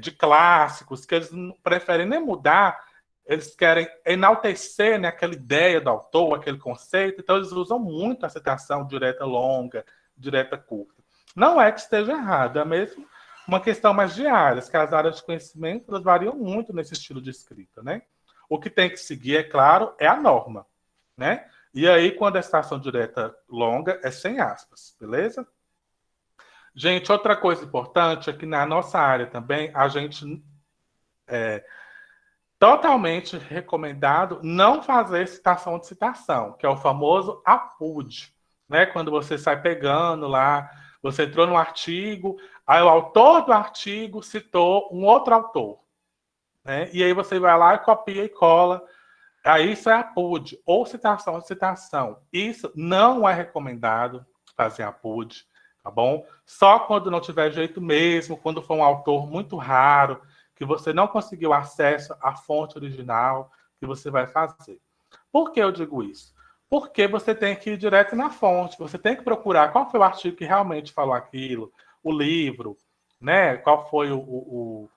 de clássicos, que eles não preferem nem mudar, eles querem enaltecer, né, aquela ideia do autor, aquele conceito, então eles usam muito a citação direta longa, direta curta. Não é que esteja errado, é mesmo uma questão mais de áreas, que as áreas de conhecimento elas variam muito nesse estilo de escrita, né? O que tem que seguir, é claro, é a norma, né? E aí, quando a citação direta longa, é sem aspas, beleza? Gente, outra coisa importante é que na nossa área também, a gente totalmente recomendado não fazer citação de citação, que é o famoso APUD, né? Quando você sai pegando lá, você entrou no artigo, aí o autor do artigo citou um outro autor, né? E aí você vai lá e copia e cola. Aí isso é APUD, ou citação de citação. Isso não é recomendado fazer APUD, tá bom? Só quando não tiver jeito mesmo, quando for um autor muito raro, que você não conseguiu acesso à fonte original, que você vai fazer. Por que eu digo isso? Porque você tem que ir direto na fonte, você tem que procurar qual foi o artigo que realmente falou aquilo, o livro, né? Qual foi o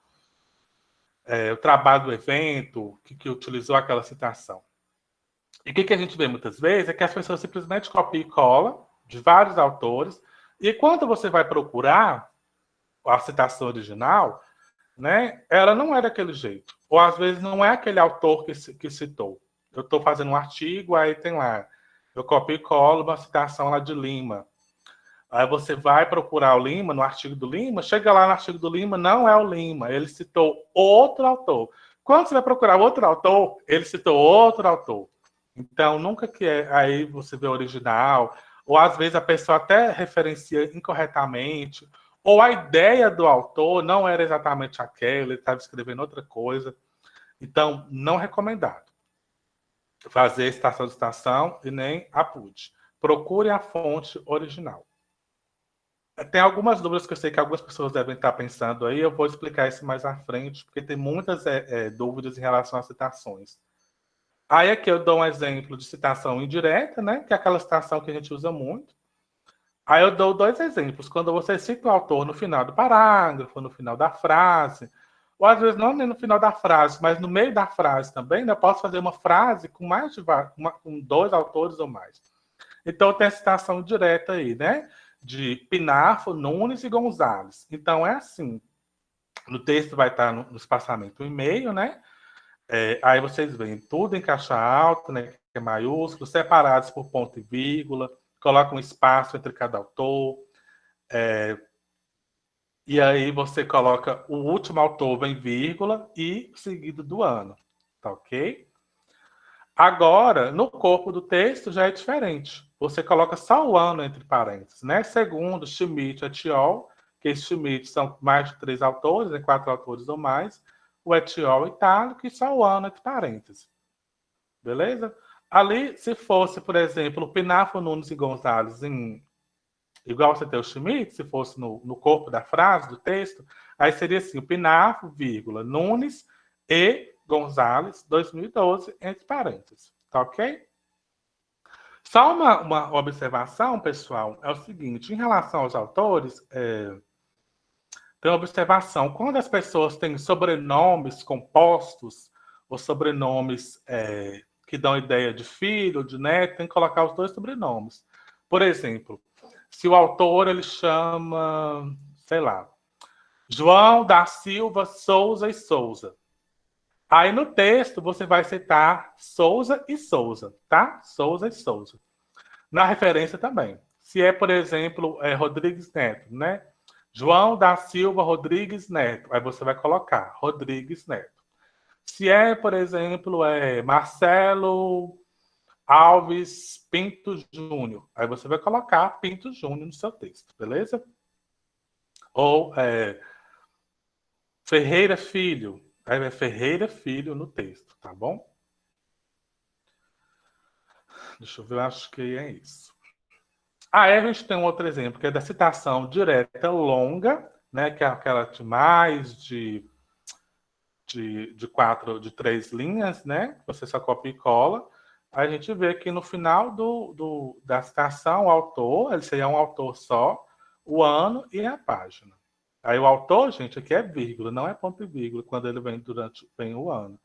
trabalho do evento que utilizou aquela citação. E o que a gente vê muitas vezes é que as pessoas simplesmente copiam e colam de vários autores, e quando você vai procurar a citação original, né, ela não é daquele jeito. Ou às vezes não é aquele autor que citou. Eu estou fazendo um artigo, aí tem lá, eu copio e colo uma citação lá de Lima. Aí você vai procurar o Lima, no artigo do Lima, chega lá no artigo do Lima, não é o Lima, ele citou outro autor. Quando você vai procurar outro autor, ele citou outro autor. Então, nunca que aí você vê o original, ou às vezes a pessoa até referencia incorretamente, ou a ideia do autor não era exatamente aquela, ele estava escrevendo outra coisa. Então, não recomendado fazer citação de citação e nem APUD. Procure a fonte original. Tem algumas dúvidas que eu sei que algumas pessoas devem estar pensando aí, eu vou explicar isso mais à frente, porque tem muitas dúvidas em relação às citações. Aí aqui eu dou um exemplo de citação indireta, né? Que é aquela citação que a gente usa muito. Aí eu dou 2 exemplos. Quando você cita o autor no final do parágrafo, no final da frase, ou às vezes não nem no final da frase, mas no meio da frase também, né? Eu posso fazer uma frase com com 2 autores ou mais. Então tem a citação direta aí, né? De Pinafo, Nunes e Gonzalez. Então é assim. No texto vai estar no espaçamento e meio, né? Aí vocês veem tudo em caixa alta, né, que é maiúsculo, separados por ponto e vírgula, coloca um espaço entre cada autor, e aí você coloca o último autor, vem vírgula, e seguido do ano, tá ok? Agora, no corpo do texto já é diferente. Você coloca só o ano entre parênteses, né? Segundo Schmidt et al., que Schmidt são mais de 3 autores, né? 4 autores ou mais, o et al. Itálico e só o ano entre parênteses. Beleza? Ali, se fosse, por exemplo, Pinafo, Nunes e Gonzalez, igual você tem o Schmidt, se fosse no corpo da frase, do texto, aí seria assim, o Pinafo, vírgula, Nunes e Gonzalez, 2012, entre parênteses. Tá ok? Só uma observação, pessoal, é o seguinte, em relação aos autores, tem uma observação, quando as pessoas têm sobrenomes compostos, ou sobrenomes que dão ideia de filho, de neto, tem que colocar os dois sobrenomes. Por exemplo, se o autor ele chama, sei lá, João da Silva Souza e Souza. Aí no texto você vai citar Souza e Souza, tá? Souza e Souza. Na referência também. Se é, por exemplo, Rodrigues Neto, né? João da Silva Rodrigues Neto. Aí você vai colocar Rodrigues Neto. Se é, por exemplo, Marcelo Alves Pinto Júnior. Aí você vai colocar Pinto Júnior no seu texto, beleza? Ou Ferreira Filho. Aí vai Ferreira Filho no texto, tá bom? Deixa eu ver, eu acho que é isso. Aí a gente tem um outro exemplo, que é da citação direta longa, né? Que é aquela de mais de 3 linhas, né? Você só copia e cola. Aí a gente vê que no final da citação, o autor, ele seria um autor só, o ano e a página. Aí o autor, gente, aqui é vírgula, não é ponto e vírgula, quando ele vem o ano.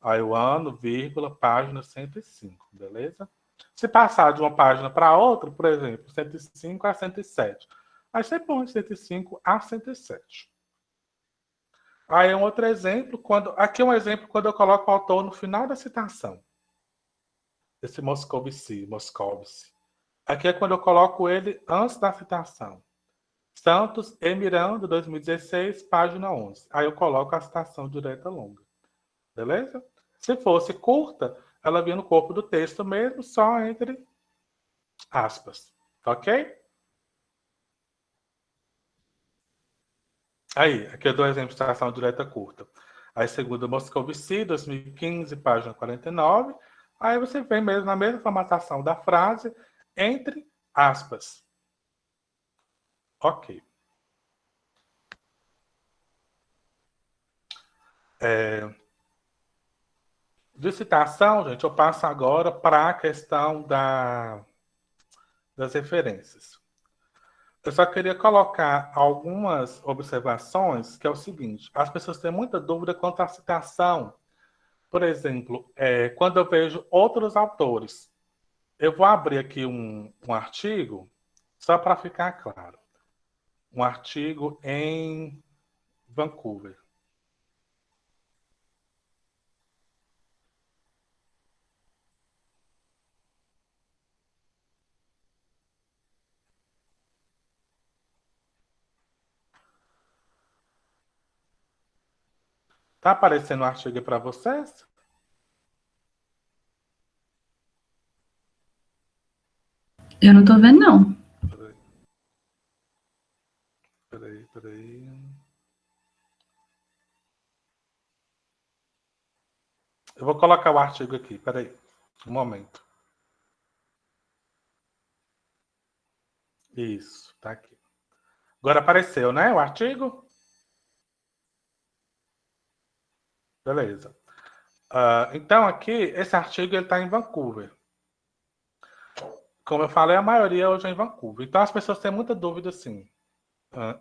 Aí o ano, vírgula, página 105, beleza? Se passar de uma página para outra, por exemplo, 105 a 107, aí você põe 105 a 107. Aí é um outro exemplo, aqui é um exemplo quando eu coloco o autor no final da citação. Esse Moscovici. Aqui é quando eu coloco ele antes da citação. Santos e Miranda, 2016, página 11. Aí eu coloco a citação direta longa. Beleza? Se fosse curta, ela vinha no corpo do texto mesmo, só entre aspas. Ok? Aí, aqui eu dou exemplo de citação direta curta. Aí, segundo Moscovici, 2015, página 49. Aí você vem mesmo na mesma formatação da frase, entre aspas. Ok. De citação, gente, eu passo agora para a questão das referências. Eu só queria colocar algumas observações, que é o seguinte, as pessoas têm muita dúvida quanto à citação. Por exemplo, quando eu vejo outros autores, eu vou abrir aqui um artigo, só para ficar claro. Um artigo em Vancouver. Tá aparecendo o artigo para vocês? Eu não tô vendo, não. Peraí. Eu vou colocar o artigo aqui, peraí. Um momento. Isso, tá aqui. Agora apareceu, né, o artigo? Beleza. Então, aqui, esse artigo está em Vancouver. Como eu falei, a maioria hoje é em Vancouver. Então, as pessoas têm muita dúvida, assim.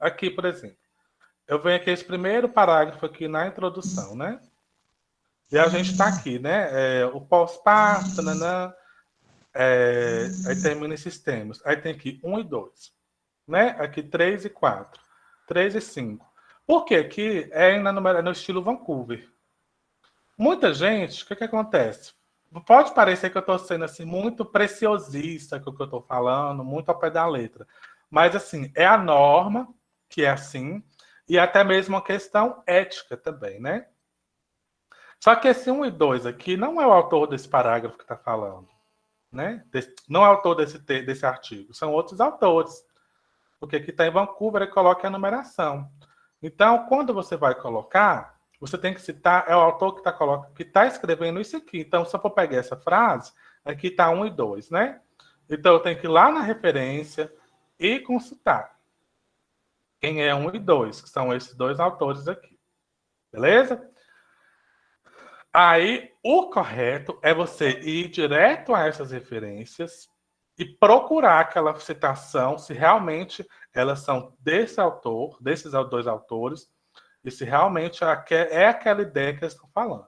Aqui, por exemplo. Eu venho aqui esse primeiro parágrafo aqui na introdução, né? E a gente está aqui, né? O pós-parto, aí termina esses termos. Aí tem aqui 1 e 2. Né? Aqui 3 e 4. 3 e 5. Porque aqui é no estilo Vancouver. Muita gente, o que acontece? Pode parecer que eu estou sendo assim, muito preciosista com o que eu estou falando, muito ao pé da letra. Mas, assim, é a norma que é assim, e até mesmo uma questão ética também, né? Só que esse 1 e 2 aqui não é o autor desse parágrafo que está falando, né? Não é o autor desse artigo, são outros autores. Porque aqui está em Vancouver e coloca a numeração. Então, quando você vai colocar, você tem que citar, é o autor que está escrevendo isso aqui. Então, se eu for pegar essa frase, aqui está 1 e 2, né? Então, eu tenho que ir lá na referência e consultar quem é 1 e 2, que são esses dois autores aqui. Beleza? Aí, o correto é você ir direto a essas referências e procurar aquela citação, se realmente elas são desse autor, desses dois autores, e se realmente é aquela ideia que eles estão falando.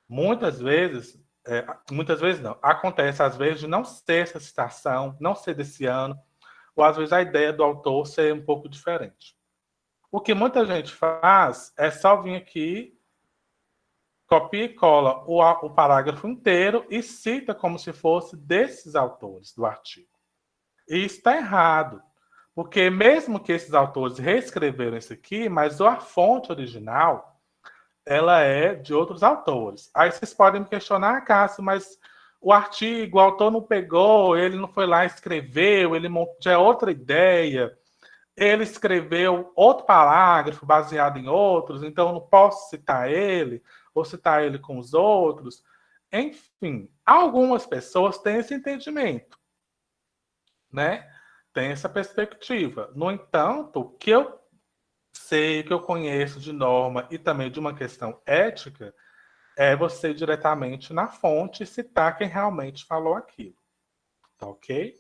Muitas vezes não, acontece às vezes de não ser essa citação, não ser desse ano, ou às vezes a ideia do autor ser um pouco diferente. O que muita gente faz é só vir aqui, copia e cola o parágrafo inteiro e cita como se fosse desses autores do artigo. E isso está errado, porque mesmo que esses autores reescreveram isso aqui, mas a fonte original, ela é de outros autores. Aí vocês podem me questionar, Cássio, mas o artigo, o autor não pegou, ele não foi lá e escreveu, ele já é outra ideia, ele escreveu outro parágrafo baseado em outros, então eu não posso citar ele, ou citar ele com os outros. Enfim, algumas pessoas têm esse entendimento, né? Tem essa perspectiva. No entanto, o que eu sei, que eu conheço de norma e também de uma questão ética, é você ir diretamente na fonte e citar quem realmente falou aquilo. Tá ok?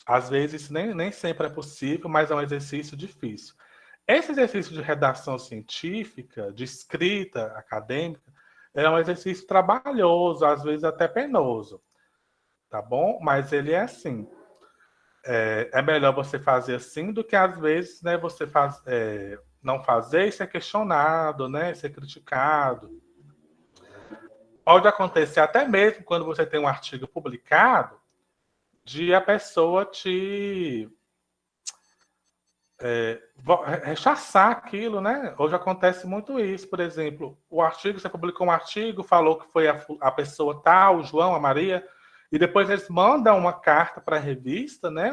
Às vezes isso nem sempre é possível, mas é um exercício difícil. Esse exercício de redação científica, de escrita acadêmica, é um exercício trabalhoso, às vezes até penoso, tá bom? Mas ele é assim. É melhor você fazer assim do que às vezes, né, você não fazer e ser questionado, né, ser criticado. Pode acontecer até mesmo quando você tem um artigo publicado, de a pessoa te rechaçar aquilo, né? Hoje acontece muito isso, por exemplo, você publicou um artigo, falou que foi a pessoa tal, o João, a Maria, e depois eles mandam uma carta para a revista, né?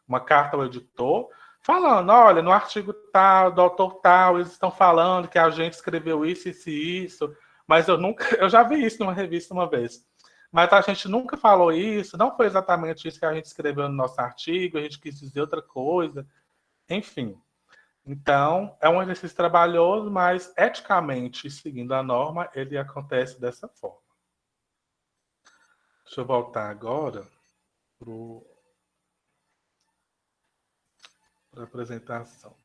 Uma carta ao editor, falando, olha, no artigo tal, do autor tal, eles estão falando que a gente escreveu isso, isso e isso, mas eu já vi isso numa revista uma vez. Mas a gente nunca falou isso, não foi exatamente isso que a gente escreveu no nosso artigo, a gente quis dizer outra coisa, enfim. Então, é um exercício trabalhoso, mas eticamente, seguindo a norma, ele acontece dessa forma. Deixa eu voltar agora para a apresentação.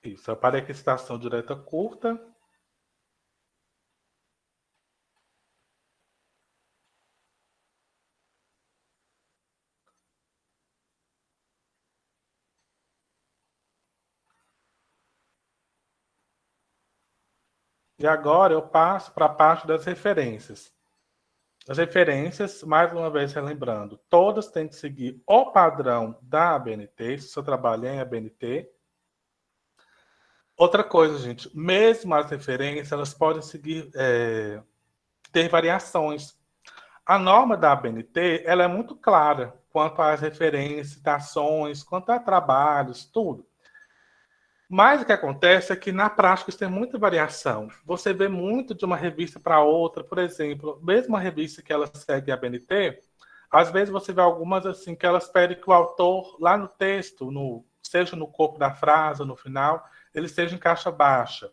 Isso, eu parei aqui citação direta curta. E agora eu passo para a parte das referências. As referências, mais uma vez relembrando, todas têm que seguir o padrão da ABNT, se o seu trabalho é em ABNT. Outra coisa, gente, mesmo as referências, elas podem seguir, ter variações. A norma da ABNT, ela é muito clara quanto às referências, citações, quanto a trabalhos, tudo. Mas o que acontece é que na prática isso tem muita variação. Você vê muito de uma revista para outra, por exemplo, mesmo uma revista que ela segue a BNT, às vezes você vê algumas assim que elas pedem que o autor, lá no texto, seja no corpo da frase, no final, ele seja em caixa baixa.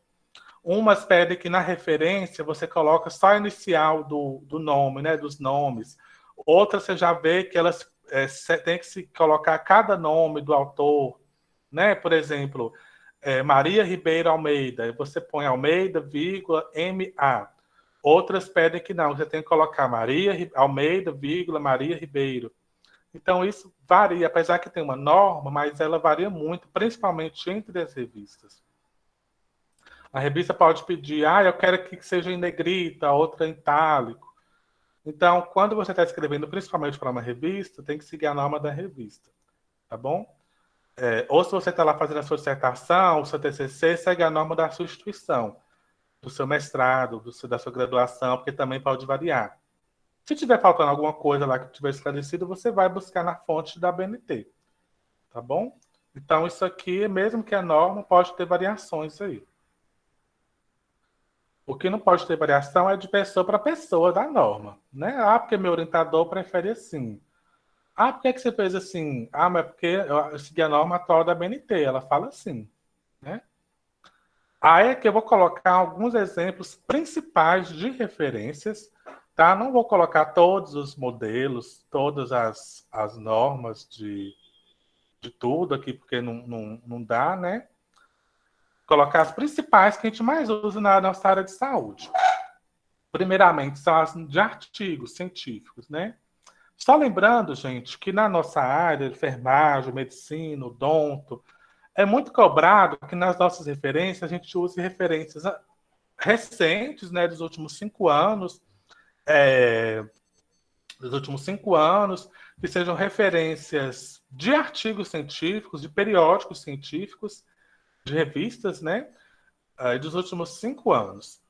Umas pedem que na referência você coloca só a inicial do nome, né, dos nomes. Outras você já vê que elas têm que se colocar cada nome do autor, né? Por exemplo, Maria Ribeiro Almeida, você põe Almeida, vírgula, M.A. Outras pedem que não, você tem que colocar Maria Almeida, vírgula, Maria Ribeiro. Então, isso varia, apesar que tem uma norma, mas ela varia muito, principalmente entre as revistas. A revista pode pedir, eu quero que seja em negrita, a outra em itálico. Então, quando você está escrevendo, principalmente para uma revista, tem que seguir a norma da revista, tá bom? Ou se você está lá fazendo a sua dissertação, o seu TCC, segue a norma da sua instituição, do seu mestrado, da sua graduação, porque também pode variar. Se tiver faltando alguma coisa lá que tiver esclarecido, você vai buscar na fonte da ABNT, tá bom? Então, isso aqui, mesmo que a norma, pode ter variações aí. O que não pode ter variação é de pessoa para pessoa da norma, né? Ah, porque meu orientador prefere assim. Ah, por que você fez assim? Ah, mas porque eu segui a norma atual da BNT, ela fala assim, né? Aí é que eu vou colocar alguns exemplos principais de referências, tá? Não vou colocar todos os modelos, todas as normas de tudo aqui, porque não dá, né? Colocar as principais que a gente mais usa na nossa área de saúde. Primeiramente, são as de artigos científicos, né? Só lembrando, gente, que na nossa área, enfermagem, medicina, odonto, é muito cobrado que nas nossas referências a gente use referências recentes, né, dos últimos 5 anos, que sejam referências de artigos científicos, de periódicos científicos, de revistas, né, dos últimos 5 anos.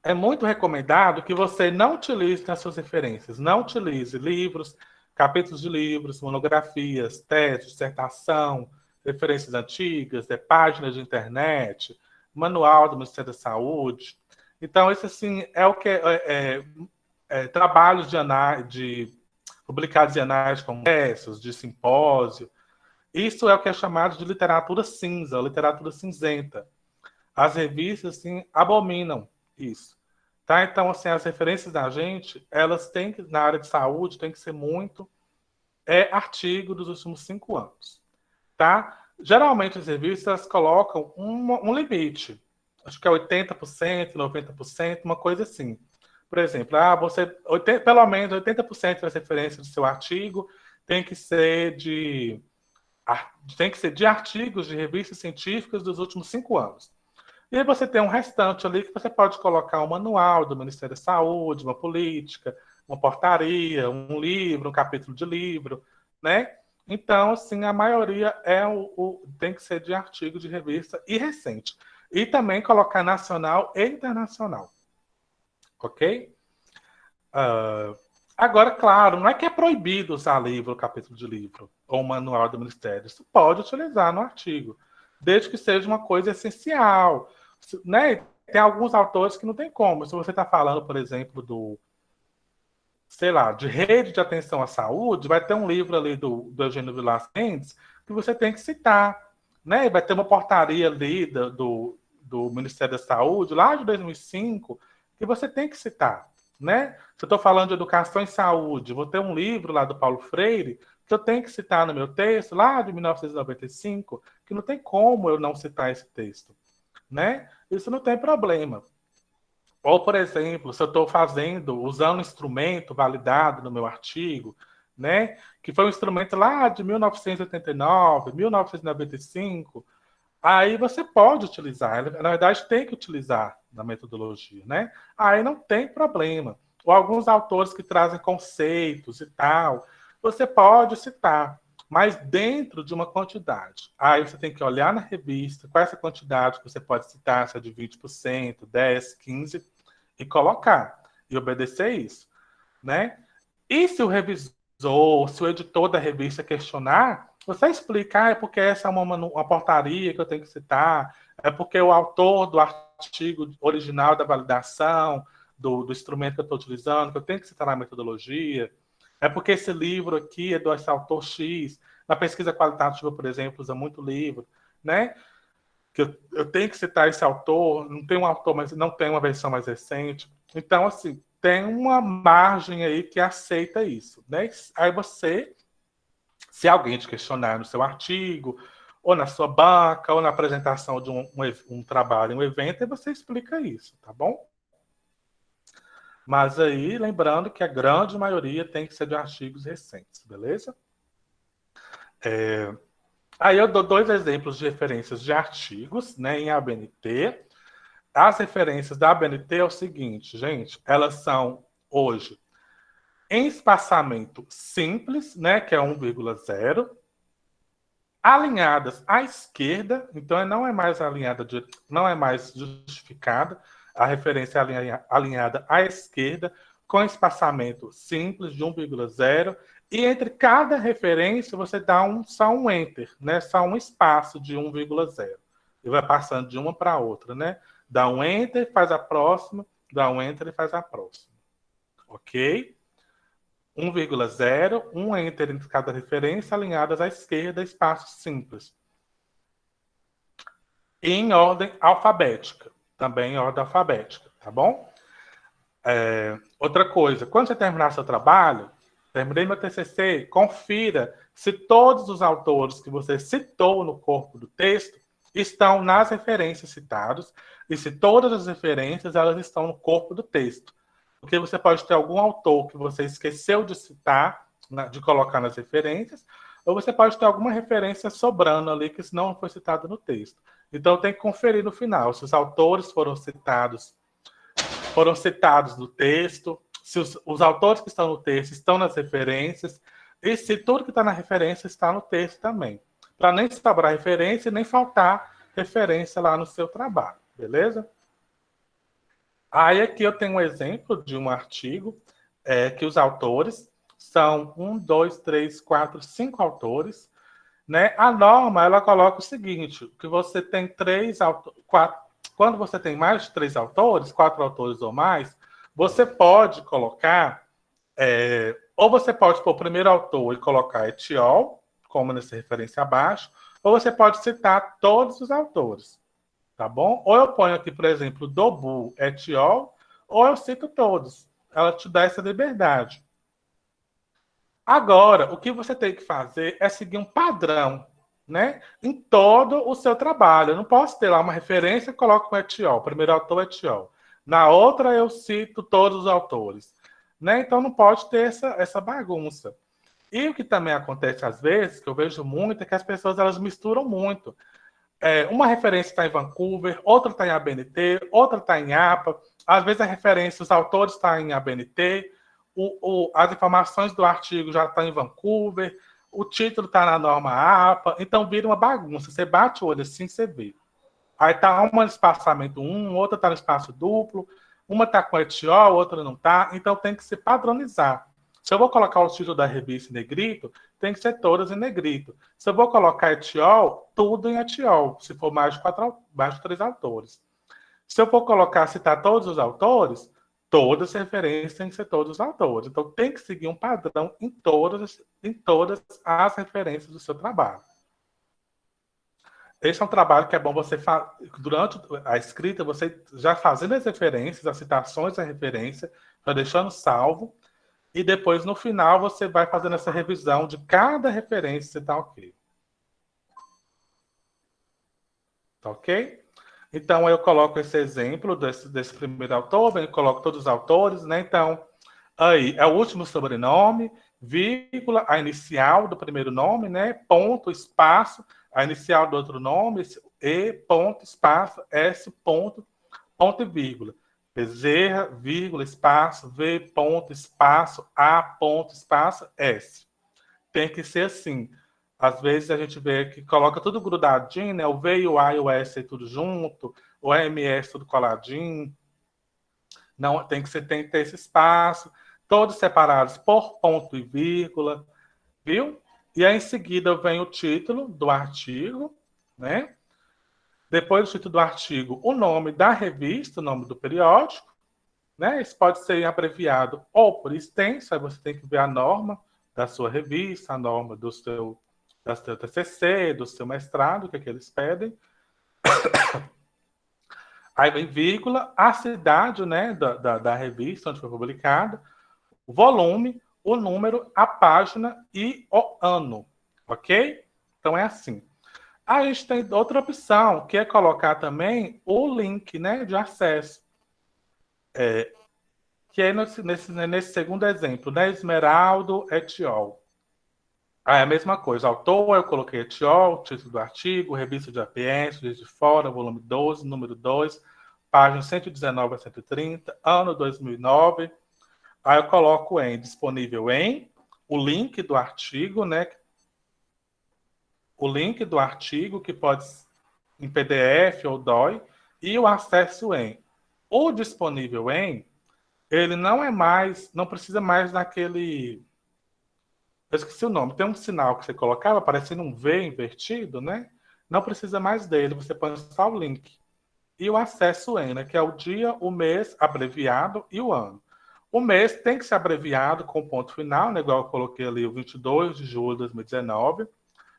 É muito recomendado que você não utilize nas suas referências, não utilize livros, capítulos de livros, monografias, teses, dissertação, referências antigas, páginas de internet, manual do Ministério da Saúde. Então, esse assim é o que trabalhos publicados em anais de congressos, de simpósio. Isso é o que é chamado de literatura cinza, literatura cinzenta. As revistas, assim, abominam isso. Tá? Então, assim, as referências da gente, elas têm que, na área de saúde, tem que ser muito artigo dos últimos 5 anos. Tá? Geralmente, as revistas colocam um limite. Acho que é 80%, 90%, uma coisa assim. Por exemplo, pelo menos 80% das referências do seu artigo tem que ser de artigos de revistas científicas dos últimos 5 anos. E aí você tem um restante ali que você pode colocar um manual do Ministério da Saúde, uma política, uma portaria, um livro, um capítulo de livro, né? Então, assim, a maioria tem que ser de artigo de revista e recente. E também colocar nacional e internacional. Ok? Agora, claro, não é que é proibido usar livro, capítulo de livro, ou manual do Ministério. Isso pode utilizar no artigo, desde que seja uma coisa essencial, né? Tem alguns autores que não tem como. Se você está falando, por exemplo, de rede de atenção à saúde, vai ter um livro ali do Eugênio Vilas Mendes que você tem que citar, né? Vai ter uma portaria ali do Ministério da Saúde, lá de 2005, que você tem que citar, né? Se eu estou falando de educação em saúde, vou ter um livro lá do Paulo Freire que eu tenho que citar no meu texto, lá de 1995, que não tem como eu não citar esse texto, né? Isso não tem problema. Ou, por exemplo, se eu estou usando um instrumento validado no meu artigo, né? Que foi um instrumento lá de 1989, 1995, aí você pode utilizar, na verdade tem que utilizar na metodologia, né? Aí não tem problema. Ou alguns autores que trazem conceitos e tal, você pode citar, mas dentro de uma quantidade. Aí você tem que olhar na revista qual é essa quantidade que você pode citar, se é de 20%, 10%, 15%, e colocar, e obedecer isso, né? E se o revisor, se o editor da revista questionar, você explica, é porque essa é uma portaria que eu tenho que citar, é porque o autor do artigo original da validação, do instrumento que eu estou utilizando, que eu tenho que citar na metodologia, é porque esse livro aqui é do esse autor X, na pesquisa qualitativa, por exemplo, usa muito livro, né? Que eu tenho que citar esse autor, não tem um autor, mas não tem uma versão mais recente. Então, assim, tem uma margem aí que aceita isso, né? Aí você, se alguém te questionar no seu artigo, ou na sua banca, ou na apresentação de um trabalho, um evento, aí você explica isso, tá bom? Mas aí, lembrando que a grande maioria tem que ser de artigos recentes, beleza? Aí eu dou 2 exemplos de referências de artigos, né, em ABNT. As referências da ABNT é o seguinte, gente, elas são hoje em espaçamento simples, né, que é 1,0, alinhadas à esquerda, então não é mais alinhada, não é mais justificada, a referência é alinhada à esquerda, com espaçamento simples de 1,0, e entre cada referência você dá só um enter, né, só um espaço de 1,0. E vai passando de uma para outra, né? Dá um enter, faz a próxima, dá um enter e faz a próxima. Ok? 1,0, um enter entre cada referência, alinhadas à esquerda, espaço simples. Em ordem alfabética. Também em ordem alfabética, tá bom? Outra coisa, quando você terminar seu trabalho, terminei meu TCC, confira se todos os autores que você citou no corpo do texto estão nas referências citadas e se todas as referências elas estão no corpo do texto. Porque você pode ter algum autor que você esqueceu de citar, de colocar nas referências, ou você pode ter alguma referência sobrando ali que não foi citada no texto. Então tem que conferir no final se os autores foram citados no texto, se os autores que estão no texto estão nas referências, e se tudo que está na referência está no texto também. Para nem sobrar referência e nem faltar referência lá no seu trabalho, beleza? Aí aqui eu tenho um exemplo de um artigo que os autores são 1, 2, 3, 4, 5 autores. Né? A norma ela coloca o seguinte, que você tem 3 autores, quando você tem mais de 3 autores, 4 autores ou mais, você pode colocar, ou você pode pôr o primeiro autor e colocar etiol, como nessa referência abaixo, ou você pode citar todos os autores. Tá bom? Ou eu ponho aqui, por exemplo, Dobu, etiol, ou eu cito todos. Ela te dá essa liberdade. Agora, o que você tem que fazer é seguir um padrão, né? Em todo o seu trabalho. Eu não posso ter lá uma referência e coloco um etiol, primeiro autor etiol. Na outra eu cito todos os autores. Né? Então não pode ter essa bagunça. E o que também acontece às vezes, que eu vejo muito, é que as pessoas elas misturam muito. Uma referência está em Vancouver, outra está em ABNT, outra está em APA. Às vezes a referência, os autores estão em ABNT, as informações do artigo já estão em Vancouver, o título está na norma APA, então vira uma bagunça. Você bate o olho assim, você vê. Aí está uma no espaçamento 1, outra está no espaço duplo, uma está com etiol, outra não está, então tem que se padronizar. Se eu vou colocar o título da revista em negrito, tem que ser todas em negrito. Se eu vou colocar etiol, tudo em etiol, se for mais de 3 autores. Se eu for citar todos os autores, todas as referências têm que ser todos os autores. Então, tem que seguir um padrão em todas as referências do seu trabalho. Esse é um trabalho que é bom você fazer durante a escrita, você já fazendo as referências, as citações da referência, já deixando salvo, e depois, no final, você vai fazendo essa revisão de cada referência, se tá ok. Tá ok? Então, eu coloco esse exemplo desse primeiro autor, eu coloco todos os autores, né? Então, aí, é o último sobrenome, vírgula, a inicial do primeiro nome, né? Ponto, espaço, a inicial do outro nome, E, ponto, espaço, S, ponto, ponto e vírgula. Bezerra, vírgula, espaço, V, ponto, espaço, A, ponto, espaço, S. Tem que ser assim. Às vezes a gente vê que coloca tudo grudadinho, né? O V, o A e o S tudo junto, o MS tudo coladinho. Não, tem que ter esse espaço, todos separados por ponto e vírgula, viu? E aí em seguida vem o título do artigo, né? Depois do título do artigo, o nome da revista, o nome do periódico, né? Isso pode ser abreviado ou por extenso, aí você tem que ver a norma da sua revista, a norma do seu TCC, do seu mestrado, que é que eles pedem. Aí vem vírgula, a cidade, né, da revista onde foi publicada, o volume, o número, a página e o ano, ok? Então é assim. A gente tem outra opção, que é colocar também o link, né, de acesso. Que é nesse segundo exemplo, né, Esmeraldo etiol. Aí a mesma coisa, autor, eu coloquei etiol, título do artigo, revista de APS, Juiz de Fora, volume 12, número 2, página 119 a 130, ano 2009. Aí eu coloco em disponível em, o link do artigo, né? O link do artigo, que pode ser em PDF ou DOI, e o acesso em. O disponível em, ele não é mais, não precisa mais daquele... Eu esqueci o nome. Tem um sinal que você colocava, parecendo um V invertido, né? Não precisa mais dele, você põe só o link. E o acesso em, né? Que é o dia, o mês abreviado e o ano. O mês tem que ser abreviado com ponto final, né? Igual eu coloquei ali o 22 de julho de 2019.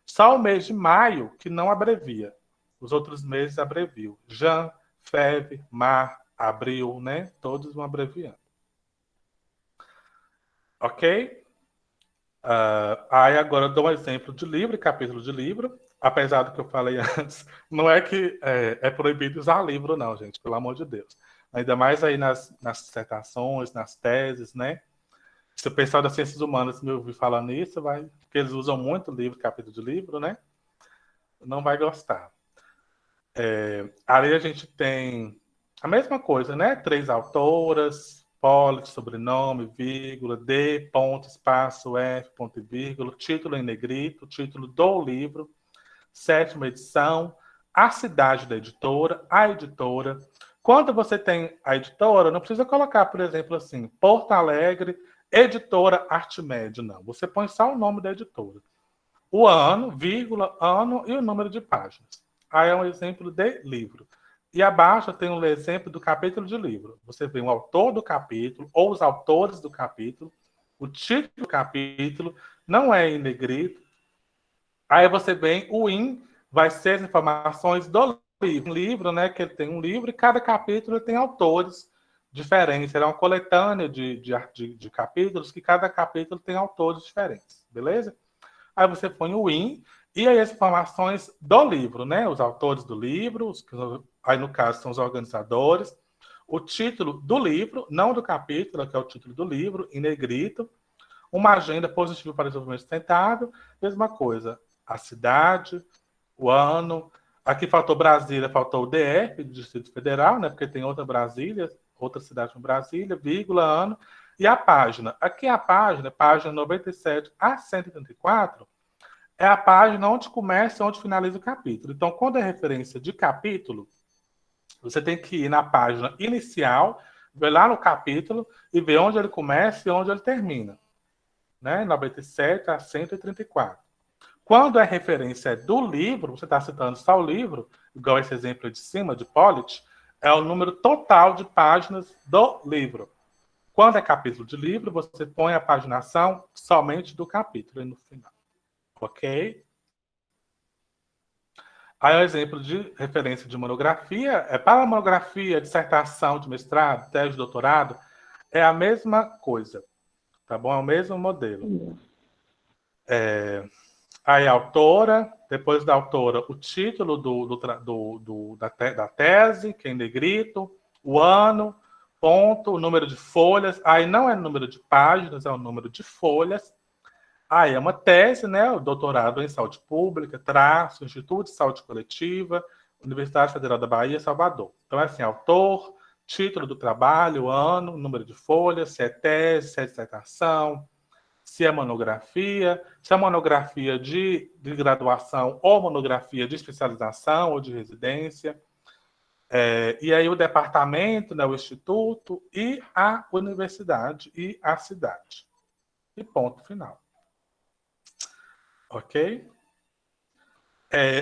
Só o mês de maio que não abrevia. Os outros meses abreviam. Jan, Feb, Mar, Abril, né? Todos vão abreviando. Ok? Aí agora eu dou um exemplo de livro, capítulo de livro. Apesar do que eu falei antes, não é que é proibido usar livro, não, gente, pelo amor de Deus. Ainda mais aí nas dissertações, nas teses, né? Se o pessoal das ciências humanas me ouvir falando isso, vai, porque eles usam muito livro, capítulo de livro, né? Não vai gostar. Ali a gente tem a mesma coisa, né? 3 autoras, pólice, sobrenome, vírgula, D, ponto, espaço, F, ponto e vírgula, título em negrito, título do livro, 7ª edição, a cidade da editora, a editora. Quando você tem a editora, não precisa colocar, por exemplo, assim, Porto Alegre, editora Artimédio, não. Você põe só o nome da editora. O ano, vírgula, ano e o número de páginas. Aí é um exemplo de livro. E abaixo tem um exemplo do capítulo de livro. Você vê o autor do capítulo, ou os autores do capítulo, o título do capítulo, não é em negrito. Aí você vê o IN, vai ser as informações do livro. Um livro, né, que ele tem um livro, e cada capítulo tem autores diferentes. Ele é uma coletânea de capítulos, que cada capítulo tem autores diferentes. Beleza? Aí você põe o IN, e aí as informações do livro, né? Os autores do livro, aí no caso são os organizadores, o título do livro, não do capítulo, que é o título do livro, em negrito, uma agenda positiva para o desenvolvimento sustentável, mesma coisa, a cidade, o ano, aqui faltou Brasília, faltou o DF, do Distrito Federal, né? Porque tem outra Brasília, outra cidade em Brasília, vírgula, ano, e a página. Aqui a página 97 a 134, é a página onde começa e onde finaliza o capítulo. Então, quando é referência de capítulo, você tem que ir na página inicial, ver lá no capítulo e ver onde ele começa e onde ele termina. Né? 97 a 134. Quando é referência do livro, você está citando só o livro, igual esse exemplo de cima, de Pollitt, é o número total de páginas do livro. Quando é capítulo de livro, você põe a paginação somente do capítulo e no final. Ok? Aí o exemplo de referência de monografia é para a monografia, dissertação de mestrado, tese de doutorado, é a mesma coisa. Tá bom? É o mesmo modelo. Aí a autora, depois da autora, o título da tese, que é em negrito, o ano, ponto, o número de folhas. Aí não é número de páginas, é o número de folhas. Aí é uma tese, né? O doutorado em saúde pública, traço, Instituto de Saúde Coletiva, Universidade Federal da Bahia, Salvador. Então é assim, autor, título do trabalho, ano, número de folhas, se é tese, se é dissertação, se é monografia, se é monografia de graduação ou monografia de especialização ou de residência. E aí o departamento, né, o instituto e a universidade e a cidade. E ponto final. Ok?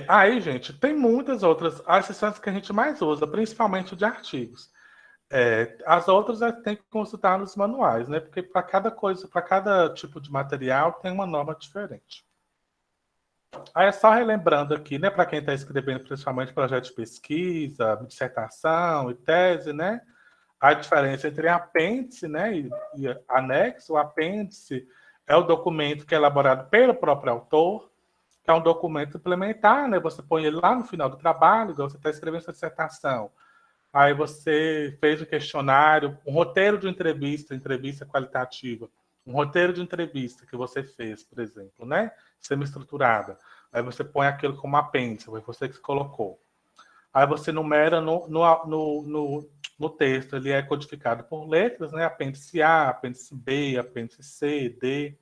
Aí, gente, tem muitas outras. Essas são as que a gente mais usa, principalmente de artigos. As outras tem que consultar nos manuais, né? Porque para cada coisa, para cada tipo de material, tem uma norma diferente. Aí é só relembrando aqui, né, para quem está escrevendo principalmente projeto de pesquisa, dissertação e tese, né? A diferença entre apêndice, né, e anexo. O apêndice é o documento que é elaborado pelo próprio autor, que é um documento suplementar, né? Você põe ele lá no final do trabalho, igual você está escrevendo sua dissertação. Aí você fez o questionário, um roteiro de entrevista qualitativa, um roteiro de entrevista que você fez, por exemplo, né? Semi-estruturada. Aí você põe aquilo como apêndice, foi você que colocou. Aí você numera no no texto ele é codificado por letras, né? Apêndice A, apêndice B, apêndice C, D.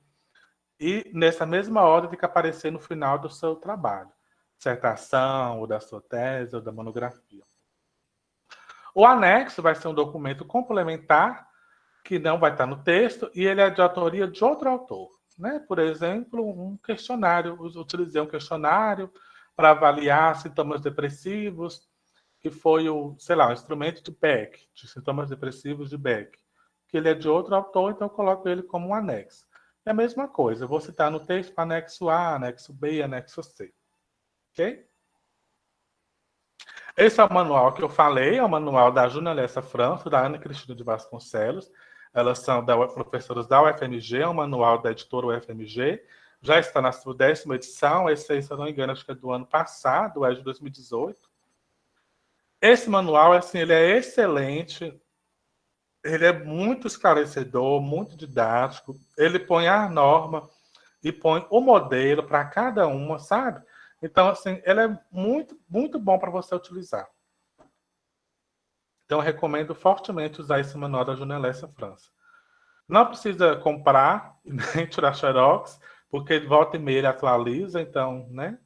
E nessa mesma ordem tem que aparecer no final do seu trabalho. Dissertação, ou da sua tese, ou da monografia. O anexo vai ser um documento complementar, que não vai estar no texto, e ele é de autoria de outro autor. Né? Por exemplo, um questionário. Eu utilizei um questionário para avaliar sintomas depressivos, que foi o, sei lá, o instrumento de Beck, de sintomas depressivos de Beck, que ele é de outro autor, então eu coloco ele como um anexo. É a mesma coisa, eu vou citar no texto anexo A, anexo B, anexo C. Ok? Esse é o manual que eu falei, é o manual da Júlia Alessa França, da Ana Cristina de Vasconcelos. Elas são professoras da UFMG, é um manual da editora UFMG. Já está na sua 10ª edição, esse aí, se eu não me engano, acho que é do ano passado, é de 2018. Esse manual, assim, ele é excelente, ele é muito esclarecedor, muito didático, ele põe a norma e põe o modelo para cada uma, sabe? Então, assim, ele é muito, muito bom para você utilizar. Então, eu recomendo fortemente usar esse manual da Júlia Alessa França. Não precisa comprar nem tirar xerox, porque volta e meia ele atualiza, então, né?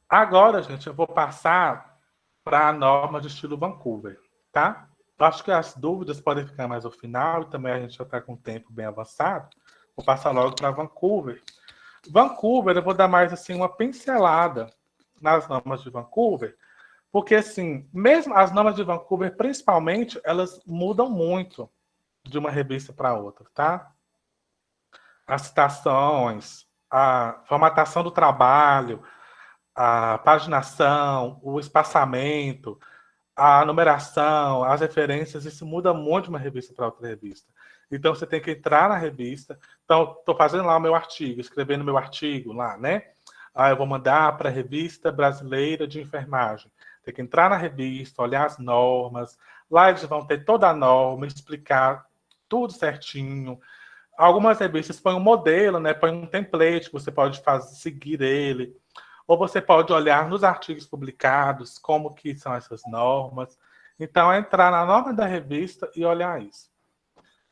Agora, gente, eu vou passar para a norma de estilo Vancouver, tá? Acho que as dúvidas podem ficar mais ao final, e também a gente já está com o tempo bem avançado. Vou passar logo para Vancouver. Vancouver, eu vou dar mais assim uma pincelada nas normas de Vancouver, porque assim, mesmo as normas de Vancouver, principalmente, elas mudam muito de uma revista para outra, tá? As citações, a formatação do trabalho, a paginação, o espaçamento, a numeração, as referências, isso muda muito de uma revista para outra revista. Então, você tem que entrar na revista. Então, estou fazendo lá o meu artigo, escrevendo meu artigo lá, né? Eu vou mandar para a Revista Brasileira de Enfermagem. Tem que entrar na revista, olhar as normas. Lá eles vão ter toda a norma, explicar tudo certinho. Algumas revistas põem um modelo, né? Põem um template que você pode seguir ele. Ou você pode olhar nos artigos publicados como que são essas normas. Então, é entrar na norma da revista e olhar isso.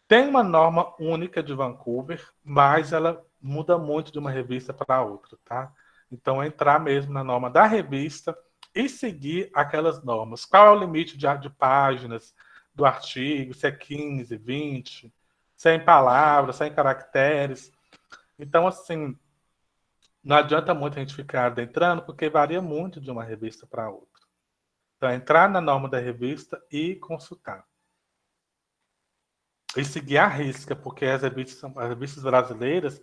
Tem uma norma única de Vancouver, mas ela muda muito de uma revista para outra, tá? Então, é entrar mesmo na norma da revista e seguir aquelas normas. Qual é o limite de páginas do artigo? Se é 15, 20, 100 palavras, 100 caracteres. Então, assim, não adianta muito a gente ficar adentrando, porque varia muito de uma revista para outra. Então, entrar na norma da revista e consultar. E seguir a risca, porque as revistas brasileiras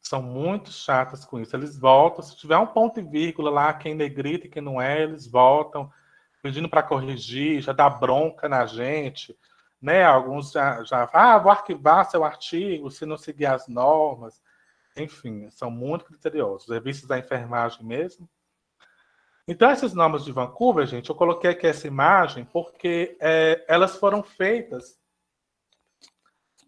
são muito chatas com isso. Eles voltam, se tiver um ponto e vírgula lá, quem negrita e quem não é, eles voltam pedindo para corrigir, já dá bronca na gente. Né? Alguns já vou arquivar seu artigo se não seguir as normas. Enfim, são muito criteriosos. Revistas da enfermagem mesmo. Então, essas normas de Vancouver, gente, eu coloquei aqui essa imagem porque elas foram feitas,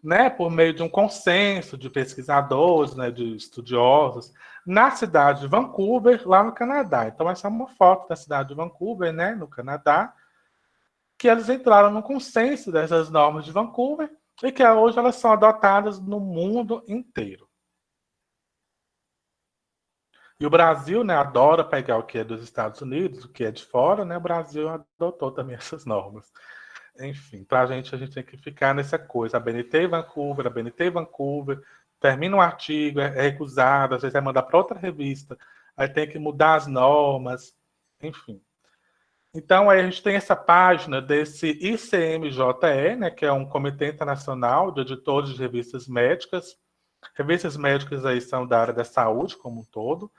né, por meio de um consenso de pesquisadores, né, de estudiosos, na cidade de Vancouver, lá no Canadá. Então, essa é uma foto da cidade de Vancouver, né, no Canadá, que eles entraram no consenso dessas normas de Vancouver e que hoje elas são adotadas no mundo inteiro. E o Brasil, né, adora pegar o que é dos Estados Unidos, o que é de fora, né? O Brasil adotou também essas normas. Enfim, para a gente tem que ficar nessa coisa. A BNT Vancouver, termina um artigo, é recusado, às vezes é mandar para outra revista, aí tem que mudar as normas, enfim. Então, aí a gente tem essa página desse ICMJE, né, que é um Comitê Internacional de Editores de Revistas Médicas. Revistas médicas aí são da área da saúde como um todo,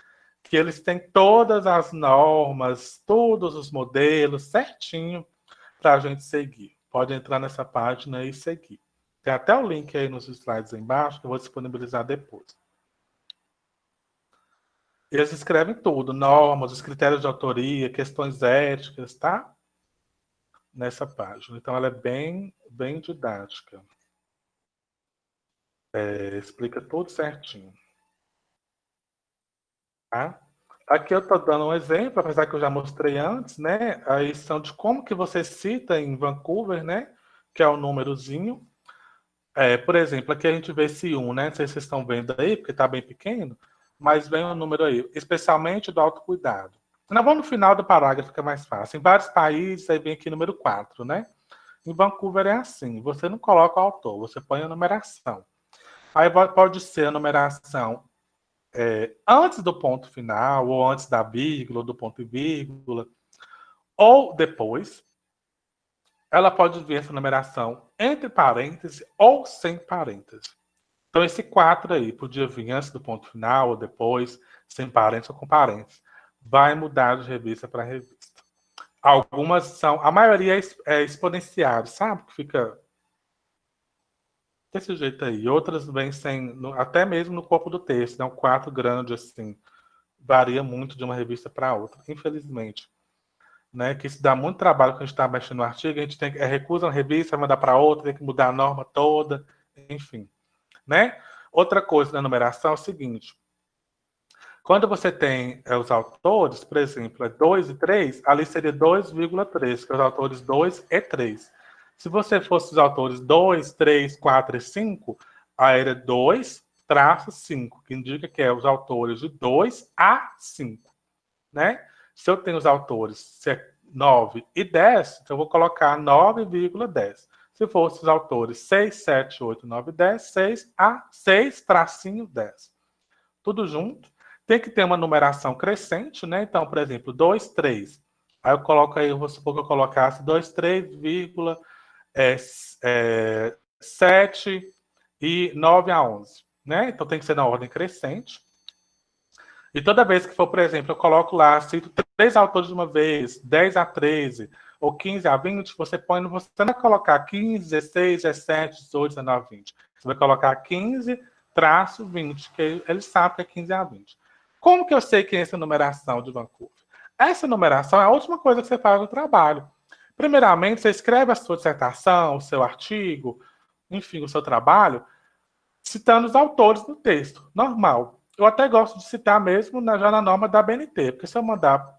que eles têm todas as normas, todos os modelos certinho para a gente seguir. Pode entrar nessa página e seguir. Tem até o link aí nos slides aí embaixo, que eu vou disponibilizar depois. Eles escrevem tudo, normas, os critérios de autoria, questões éticas, tá? Nessa página. Então, ela é bem, bem didática. Explica tudo certinho. Tá? Aqui eu estou dando um exemplo, apesar que eu já mostrei antes, né? A edição de como que você cita em Vancouver, né? Que é o númerozinho. Por exemplo, aqui a gente vê esse 1, né? Não sei se vocês estão vendo aí, porque está bem pequeno, mas vem o número aí, especialmente do autocuidado. Nós vamos no final do parágrafo, fica mais fácil. Em vários países, aí vem aqui número 4, né? Em Vancouver é assim, você não coloca o autor, você põe a numeração. Aí pode ser a numeração antes do ponto final, ou antes da vírgula, ou do ponto e vírgula, ou depois. Ela pode vir essa numeração entre parênteses ou sem parênteses. Então, esse 4 aí podia vir antes do ponto final, ou depois, sem parênteses ou com parênteses. Vai mudar de revista para revista. Algumas são... A maioria é exponenciado, sabe? Que fica desse jeito aí. Outras vêm sem... Até mesmo no corpo do texto, né? Um 4 grande, assim. Varia muito de uma revista para outra, infelizmente. Né, que isso dá muito trabalho quando a gente está mexendo no artigo, a gente tem que recusa uma revista, mandar para outra, tem que mudar a norma toda, enfim. Né? Outra coisa da numeração é o seguinte: quando você tem os autores, por exemplo, 2 e 3, ali seria 2,3, que é os autores 2 e 3. Se você fosse os autores 2, 3, 4 e 5, aí era 2-5, que indica que é os autores de 2 a 5. Né? Se eu tenho os autores 9 e 10, então eu vou colocar 9,10. Se fossem os autores 6, 7, 8, 9, 10, 6 a 6-10. Tudo junto. Tem que ter uma numeração crescente, né? Então, por exemplo, 2, 3. Aí eu coloco aí, eu vou supor que eu colocasse 2, 3,7 e 9 a 11. Né? Então tem que ser na ordem crescente. E toda vez que for, por exemplo, eu coloco lá, cito 3 autores de uma vez, 10 a 13, ou 15 a 20, você não vai colocar 15, 16, 17, 18, 19, 20. Você vai colocar 15-20, que ele sabe que é 15 a 20. Como que eu sei que é essa numeração de Vancouver? Essa numeração é a última coisa que você faz no trabalho. Primeiramente, você escreve a sua dissertação, o seu artigo, enfim, o seu trabalho, citando os autores no texto. Normal. Eu até gosto de citar mesmo já na norma da BNT, porque se eu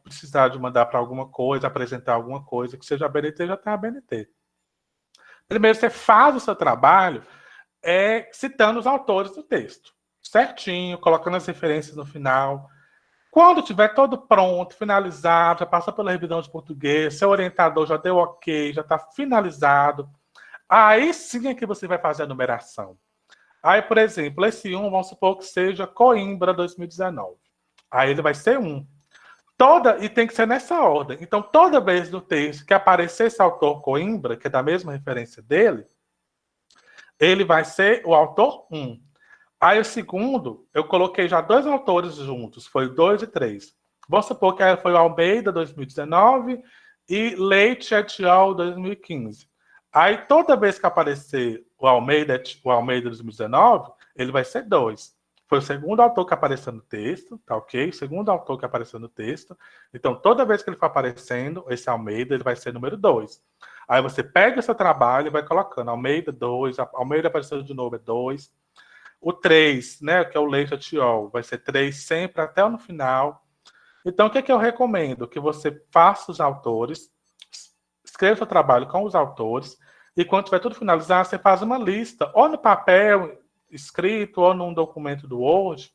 precisar de mandar para alguma coisa, apresentar alguma coisa que seja a BNT, já está a BNT. Primeiro, você faz o seu trabalho citando os autores do texto, certinho, colocando as referências no final. Quando tiver todo pronto, finalizado, já passou pela revisão de português, seu orientador já deu ok, já está finalizado, aí sim é que você vai fazer a numeração. Aí, por exemplo, esse 1, vamos supor que seja Coimbra 2019. Aí ele vai ser 1. E tem que ser nessa ordem. Então, toda vez no texto que aparecer esse autor Coimbra, que é da mesma referência dele, ele vai ser o autor 1. Aí o segundo, eu coloquei já 2 autores juntos, foi 2 e 3. Vamos supor que foi o Almeida 2019 e Leite et al. 2015. Aí, toda vez que aparecer o Almeida 2019, ele vai ser 2. Foi o segundo autor que apareceu no texto, tá ok? O segundo autor que apareceu no texto. Então, toda vez que ele for aparecendo, esse Almeida, ele vai ser número 2. Aí você pega o seu trabalho e vai colocando Almeida 2, Almeida apareceu de novo, é 2. O 3, né, que é o Leite et al., vai ser 3 sempre até no final. Então, o que eu recomendo? Que você faça os autores, escreva o seu trabalho com os autores, e quando tiver tudo finalizado, você faz uma lista, ou no papel escrito, ou num documento do Word,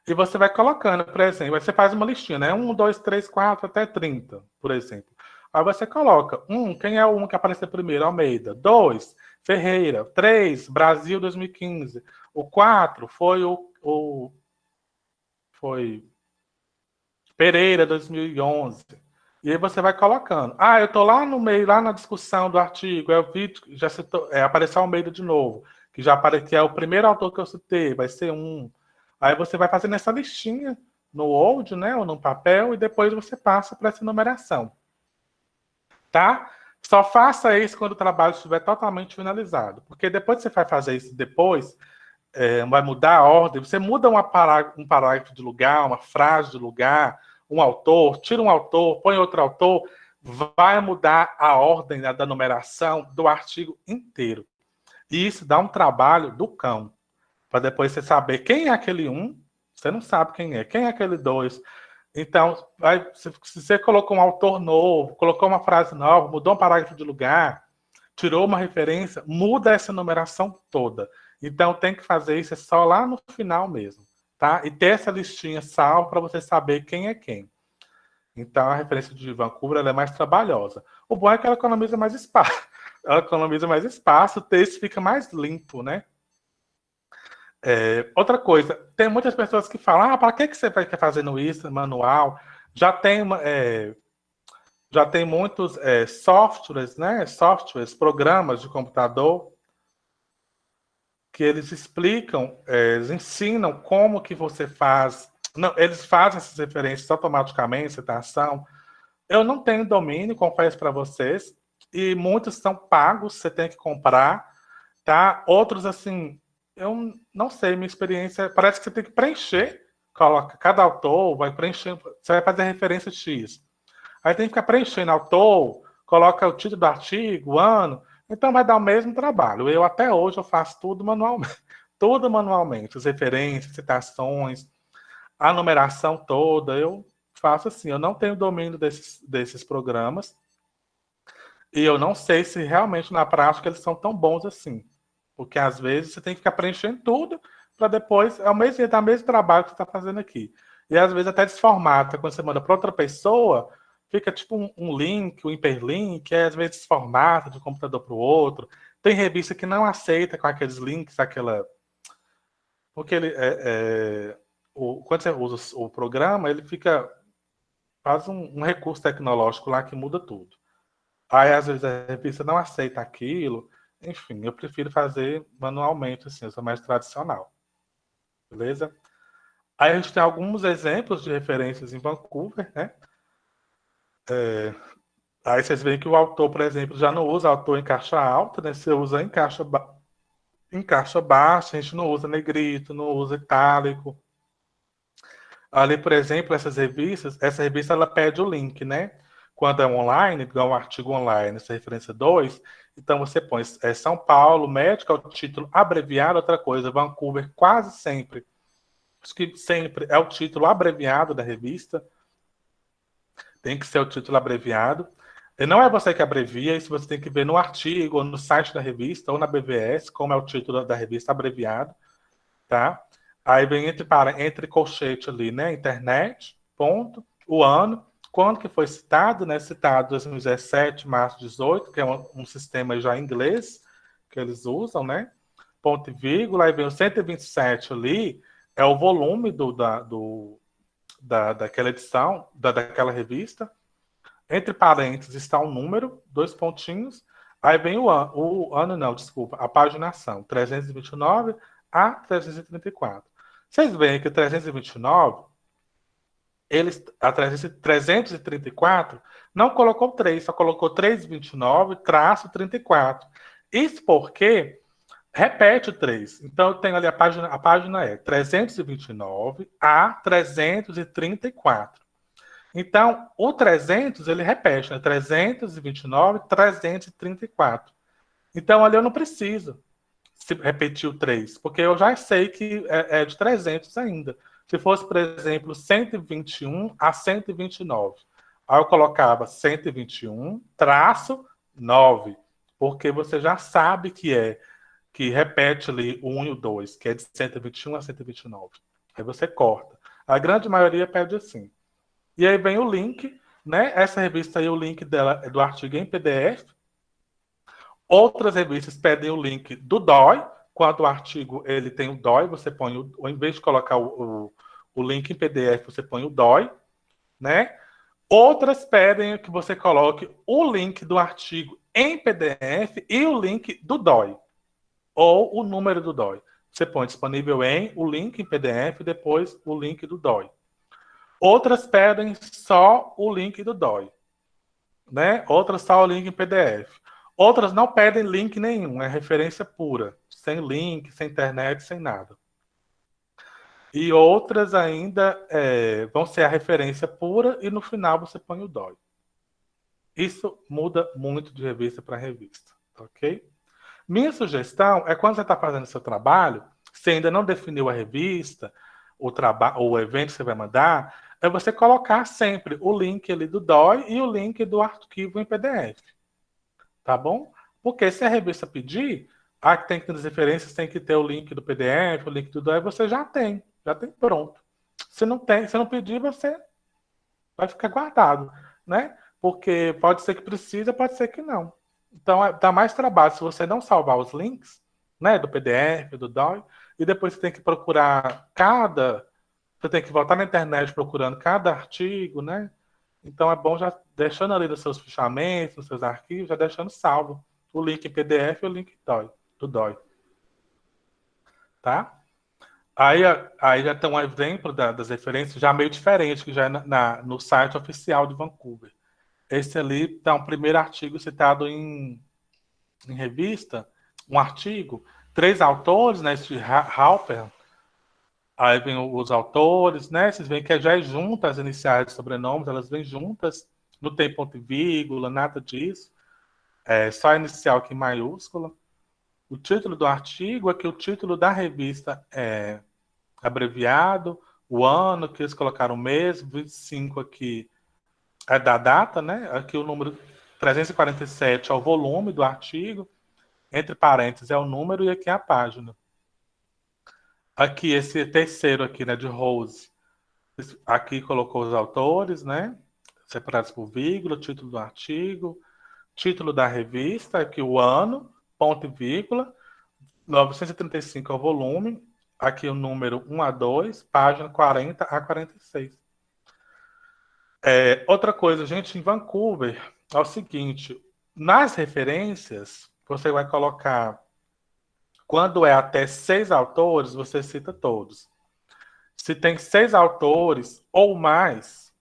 e você vai colocando, por exemplo, aí você faz uma listinha, né? 1, 2, 3, 4, até 30, por exemplo. Aí você coloca, quem é o 1 que apareceu primeiro? Almeida. 2, Ferreira. 3, Brasil 2015. O 4 foi foi Pereira 2011. E aí você vai colocando. Eu tô lá no meio, lá na discussão do artigo, eu vi, já citou, apareceu Almeida de novo, que já apareceu, que é o primeiro autor que eu citei, vai ser 1. Aí você vai fazendo essa listinha no Word, né, ou no papel, e depois você passa para essa numeração. Tá? Só faça isso quando o trabalho estiver totalmente finalizado, porque depois que você vai fazer isso depois, vai mudar a ordem, você muda um parágrafo de lugar, uma frase de lugar, um autor, tira um autor, põe outro autor, vai mudar a ordem da numeração do artigo inteiro. E isso dá um trabalho do cão, para depois você saber quem é aquele 1, Você não sabe quem é. Quem é aquele 2? Então, se você colocou um autor novo, colocou uma frase nova, mudou um parágrafo de lugar, tirou uma referência, muda essa numeração toda. Então, tem que fazer isso só lá no final mesmo, tá? E ter essa listinha salva para você saber quem é quem. Então, a referência de Vancouver ela é mais trabalhosa. O bom é que ela economiza mais espaço. Ela economiza mais espaço, o texto fica mais limpo, né? Outra coisa, tem muitas pessoas que falam, para que você vai fazendo isso, manual? Já tem, já tem muitos softwares, né? Programas de computador, que eles explicam, eles ensinam como que você faz. Não, eles fazem essas referências automaticamente, citação. Eu não tenho domínio, confesso para vocês, e muitos são pagos, você tem que comprar, tá? Outros, assim, eu não sei, minha experiência, parece que você tem que preencher, coloca, cada autor vai preencher, você vai fazer referência X. Aí tem que ficar preenchendo autor, coloca o título do artigo, o ano, então vai dar o mesmo trabalho. Eu até hoje eu faço tudo manualmente, tudo manualmente, as referências, citações, a numeração toda, eu faço assim, eu não tenho domínio desses programas, e eu não sei se realmente na prática eles são tão bons assim. Porque às vezes você tem que ficar preenchendo tudo para depois, ao mesmo dar o mesmo trabalho que você está fazendo aqui. E às vezes até desformata, quando você manda para outra pessoa, fica tipo um link, um hiperlink, às vezes desformata de um computador para o outro. Tem revista que não aceita com aqueles links, aquela. Porque ele quando você usa o programa, ele fica. Faz um recurso tecnológico lá que muda tudo. Aí às vezes a revista não aceita aquilo. Enfim, eu prefiro fazer manualmente, assim, eu sou mais tradicional. Beleza? Aí a gente tem alguns exemplos de referências em Vancouver, né? Aí vocês veem que o autor, por exemplo, já não usa autor em caixa alta, né? Você usa em caixa baixa, a gente não usa negrito, não usa itálico. Ali, por exemplo, essa revista ela pede o link, né? Quando é online, igual um artigo online, essa referência 2, então você põe São Paulo, médico, é o título abreviado, outra coisa, Vancouver, quase sempre. Acho que sempre é o título abreviado da revista. Tem que ser o título abreviado. E não é você que abrevia, isso você tem que ver no artigo, ou no site da revista, ou na BVS, como é o título da revista abreviado, tá? Aí vem entre colchete ali, né? Internet, ponto, o ano, quando que foi citado, né? Citado 2017, março 18, que é um sistema já em inglês que eles usam, né? Ponto e vírgula, aí vem o 127 ali, é o volume daquela edição, daquela revista. Entre parênteses está um número, 2 pontinhos, aí vem o ano não, desculpa, a paginação, 329 a 334. Vocês veem que o 329, a 334 não colocou 3, só colocou 329-34. Isso porque repete o 3. Então, eu tenho ali a página é 329 a 334. Então, o 300, ele repete, né? 329, 334. Então, ali eu não preciso repetir o 3, porque eu já sei que é de 300 ainda. Se fosse, por exemplo, 121 a 129, aí eu colocava 121-9, porque você já sabe que repete ali o 1 e o 2, que é de 121 a 129. Aí você corta. A grande maioria pede assim. E aí vem o link, né? Essa revista aí, o link dela é do artigo em PDF. Outras revistas pedem o link do DOI. Quando o artigo ele tem o DOI, você põe em vez de colocar o link em PDF, você põe o DOI, né? Outras pedem que você coloque o link do artigo em PDF e o link do DOI, ou o número do DOI. Você põe disponível o link em PDF e depois o link do DOI. Outras pedem só o link do DOI, né? Outras só o link em PDF. Outras não pedem link nenhum, é referência pura, sem link, sem internet, sem nada. E outras ainda vão ser a referência pura e no final você põe o DOI. Isso muda muito de revista para revista, ok? Minha sugestão é quando você está fazendo seu trabalho, você ainda não definiu a revista, o evento que você vai mandar, é você colocar sempre o link ali do DOI e o link do arquivo em PDF. Tá bom? Porque se a revista pedir, que tem que ter as referências, tem que ter o link do PDF, o link do DOI, você já tem pronto. Se não tem, se não pedir, você vai ficar guardado, né? Porque pode ser que precisa, pode ser que não. Então, dá mais trabalho se você não salvar os links, né, do PDF, do DOI, e depois você tem que procurar você tem que voltar na internet procurando cada artigo, né? Então, é bom já deixando ali nos seus fichamentos, nos seus arquivos, já deixando salvo o link em PDF e o link do DOI. Tá? Aí já tem um exemplo das referências já meio diferente, que já é no site oficial de Vancouver. Esse ali está um primeiro artigo citado em revista, um artigo, 3 autores, né? Esse Halper, aí vem os autores, né? Vocês veem que já é juntas as iniciais de sobrenomes, elas vêm juntas, não tem ponto e vírgula, nada disso. É só a inicial aqui em maiúscula. O título do artigo é que o título da revista é abreviado, o ano que eles colocaram mesmo, 25 aqui é da data, né? Aqui o número 347 é o volume do artigo, entre parênteses é o número e aqui é a página. Aqui, esse terceiro aqui, né, de Rose, aqui colocou os autores, né? Separados por vírgula, título do artigo, título da revista, aqui o ano, ponto e vírgula, 935 é o volume, aqui o número 1 a 2, página 40 a 46. Outra coisa, gente, em Vancouver, é o seguinte, nas referências, você vai colocar, quando é até 6 autores, você cita todos. Se tem 6 autores ou mais,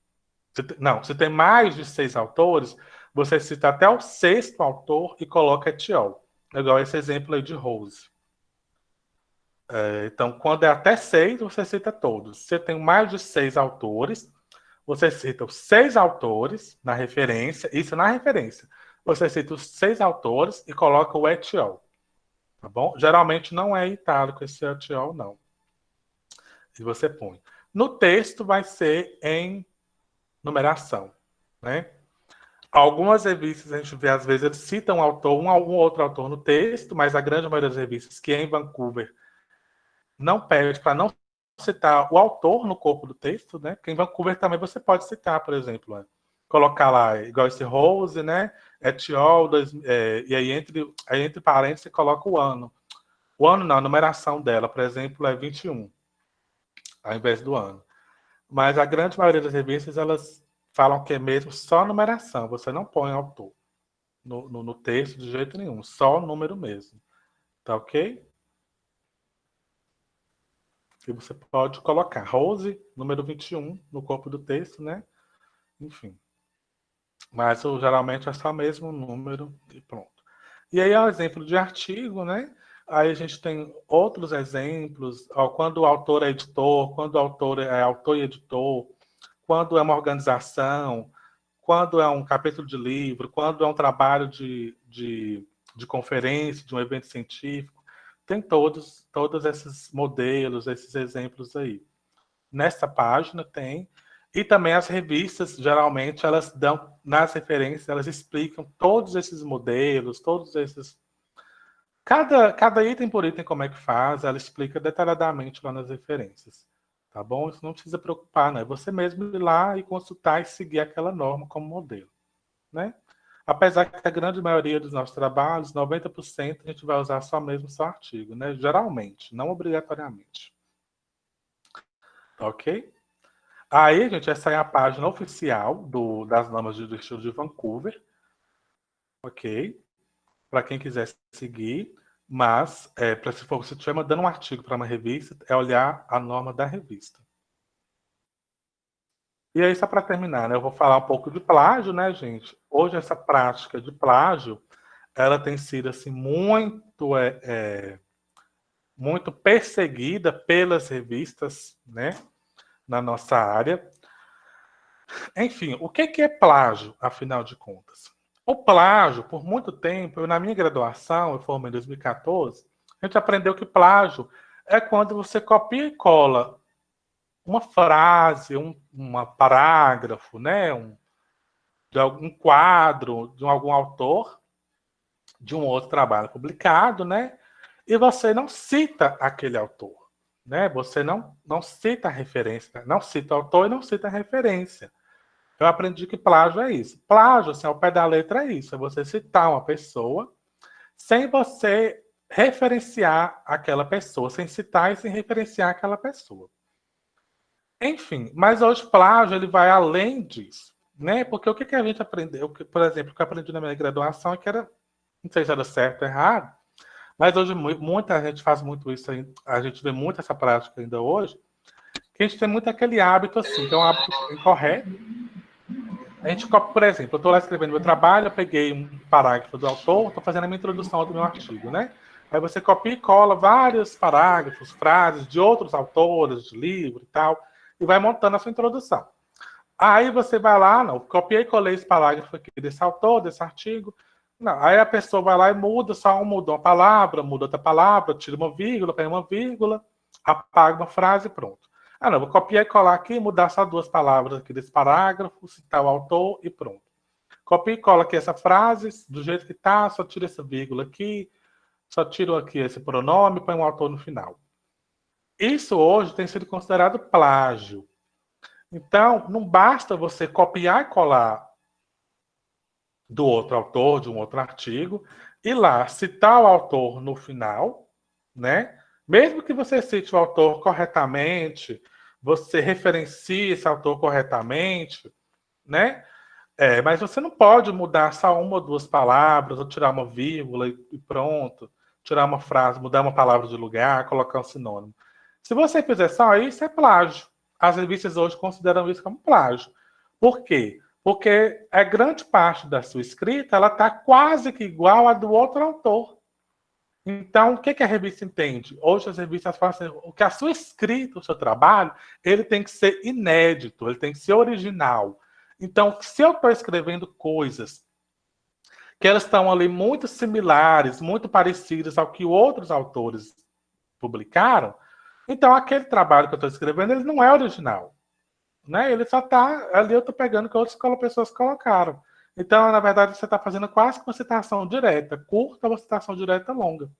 se tem mais de 6 autores, você cita até o 6º autor e coloca etiol. Igual esse exemplo aí de Rose. Então, quando é até 6, você cita todos. Se tem mais de 6 autores, você cita os 6 autores na referência, isso na referência. Você cita os 6 autores e coloca o etiol. Tá bom? Geralmente não é itálico esse etiol, não. E você põe. No texto vai ser em numeração, né? Algumas revistas a gente vê, às vezes, eles citam um autor, algum outro autor no texto, mas a grande maioria das revistas que é em Vancouver não pede para não citar o autor no corpo do texto, né? Porque em Vancouver também você pode citar, por exemplo, né? Colocar lá, igual esse Rose, né? Etiol, e aí entre parênteses você coloca o ano. O ano não, a numeração dela, por exemplo, é 21, ao invés do ano. Mas a grande maioria das revistas, elas falam que é mesmo só numeração, você não põe autor no texto de jeito nenhum, só o número mesmo. Tá ok? E você pode colocar Rose, número 21, no corpo do texto, né? Enfim. Mas geralmente é só mesmo o número e pronto. E aí é um exemplo de artigo, né? Aí a gente tem outros exemplos, quando o autor é editor, quando o autor é autor e editor, quando é uma organização, quando é um capítulo de livro, quando é um trabalho de conferência, de um evento científico. Tem todos esses modelos, esses exemplos aí. Nessa página tem. E também as revistas, geralmente, elas dão, nas referências, elas explicam todos esses modelos, todos esses... Cada item por item como é que faz, ela explica detalhadamente lá nas referências. Tá bom? Isso não precisa preocupar, né? É você mesmo ir lá e consultar e seguir aquela norma como modelo, né? Apesar que a grande maioria dos nossos trabalhos, 90%, a gente vai usar só artigo, né? Geralmente, não obrigatoriamente. Ok? Aí, gente, essa é a página oficial das normas do estilo de Vancouver. Ok? Para quem quiser seguir. Mas, se você estiver mandando um artigo para uma revista, é olhar a norma da revista. E aí, só para terminar, né, eu vou falar um pouco de plágio, né, gente? Hoje, essa prática de plágio, ela tem sido, assim, muito perseguida pelas revistas, né, na nossa área. Enfim, o que é plágio, afinal de contas? O plágio, por muito tempo, na minha graduação, eu formei em 2014, a gente aprendeu que plágio é quando você copia e cola uma frase, parágrafo, né? De algum quadro de algum autor, de um outro trabalho publicado, né? E você não cita aquele autor, né? Você não cita a referência, não cita o autor e não cita a referência. Eu aprendi que plágio é isso. Plágio, assim, ao pé da letra é isso, é você citar uma pessoa sem você referenciar aquela pessoa, sem citar e sem referenciar aquela pessoa. Enfim, mas hoje plágio ele vai além disso, né? Porque o que a gente aprendeu, por exemplo, o que eu aprendi na minha graduação é que era, não sei se era certo ou errado, mas hoje muita gente faz muito isso, a gente vê muito essa prática ainda hoje, que a gente tem muito aquele hábito assim, que é um hábito incorreto. A gente copia, por exemplo, eu estou lá escrevendo meu trabalho, eu peguei um parágrafo do autor, estou fazendo a minha introdução do meu artigo, né? Aí você copia e cola vários parágrafos, frases de outros autores, de livro e tal, e vai montando a sua introdução. Aí você vai lá, não, copiei e colei esse parágrafo aqui desse autor, desse artigo. Não, aí a pessoa vai lá e muda, muda uma palavra, muda outra palavra, tira uma vírgula, pega uma vírgula, apaga uma frase e pronto. Ah, não, vou copiar e colar aqui, mudar só 2 palavras aqui desse parágrafo, citar o autor e pronto. Copia e cola aqui essa frase, do jeito que tá, só tira essa vírgula aqui, só tiro aqui esse pronome, põe um autor no final. Isso hoje tem sido considerado plágio. Então, não basta você copiar e colar do outro autor, de um outro artigo, e lá citar o autor no final, né? Mesmo que você cite o autor corretamente, você referencie esse autor corretamente, né? Mas você não pode mudar só uma ou 2 palavras, ou tirar uma vírgula e pronto, tirar uma frase, mudar uma palavra de lugar, colocar um sinônimo. Se você fizer só isso, é plágio. As revistas hoje consideram isso como plágio. Por quê? Porque a grande parte da sua escrita ela está quase que igual à do outro autor. Então, o que a revista entende? Hoje as revistas falam assim, que a sua escrita, o seu trabalho, ele tem que ser inédito, ele tem que ser original. Então, se eu estou escrevendo coisas que elas estão ali muito similares, muito parecidas ao que outros autores publicaram, então aquele trabalho que eu estou escrevendo, ele não é original. Né? Ele só está ali, eu estou pegando que outras pessoas colocaram. Então, na verdade, você está fazendo quase que uma citação direta, curta, uma citação direta longa.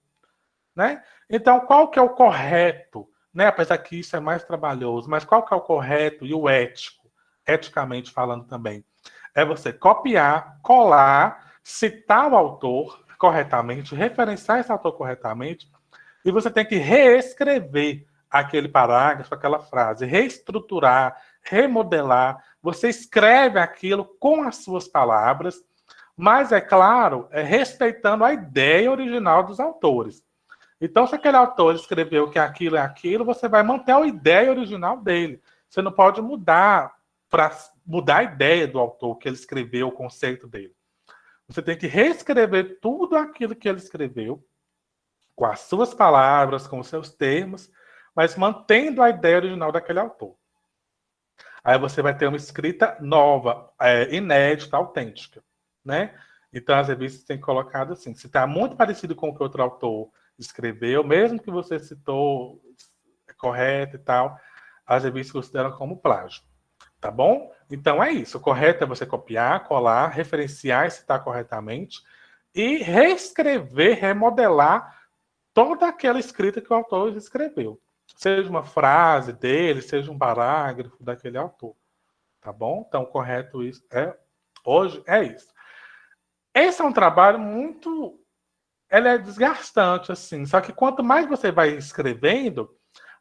Né? Então, qual que é o correto? Né? Apesar que isso é mais trabalhoso, mas qual que é o correto e o ético, eticamente falando também? É você copiar, colar, citar o autor corretamente, referenciar esse autor corretamente, e você tem que reescrever aquele parágrafo, aquela frase, reestruturar, remodelar. Você escreve aquilo com as suas palavras, mas, é claro, respeitando a ideia original dos autores. Então, se aquele autor escreveu que aquilo é aquilo, você vai manter a ideia original dele. Você não pode mudar para mudar a ideia do autor que ele escreveu, o conceito dele. Você tem que reescrever tudo aquilo que ele escreveu, com as suas palavras, com os seus termos, mas mantendo a ideia original daquele autor. Aí você vai ter uma escrita nova, inédita, autêntica, né? Então as revistas têm colocado assim, se está muito parecido com o que outro autor escreveu, mesmo que você citou correto e tal, as revistas consideram como plágio, tá bom? Então é isso, o correto é você copiar, colar, referenciar e citar corretamente e reescrever, remodelar toda aquela escrita que o autor escreveu. Seja uma frase dele, seja um parágrafo daquele autor. Tá bom? Então, correto isso hoje é isso. Esse é um trabalho muito... Ele é desgastante, assim. Só que quanto mais você vai escrevendo,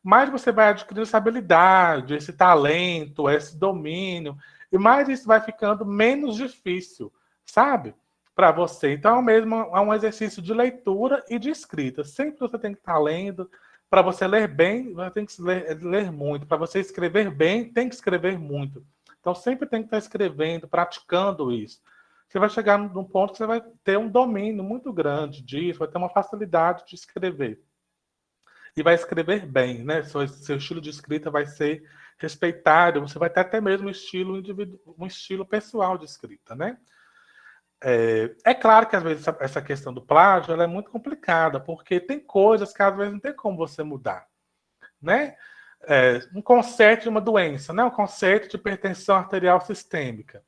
mais você vai adquirindo essa habilidade, esse talento, esse domínio, e mais isso vai ficando menos difícil, sabe? Para você. Então, é um exercício de leitura e de escrita. Sempre você tem que estar lendo. Para você ler bem, você tem que ler muito. Para você escrever bem, tem que escrever muito. Então, sempre tem que estar escrevendo, praticando isso. Você vai chegar num ponto que você vai ter um domínio muito grande disso, vai ter uma facilidade de escrever. E vai escrever bem, né? Seu estilo de escrita vai ser respeitado, você vai ter até mesmo um estilo pessoal de escrita, né? É claro que às vezes essa questão do plágio ela é muito complicada, porque tem coisas que às vezes não tem como você mudar, né? um conceito de uma doença, né? Um conceito de hipertensão arterial sistêmica.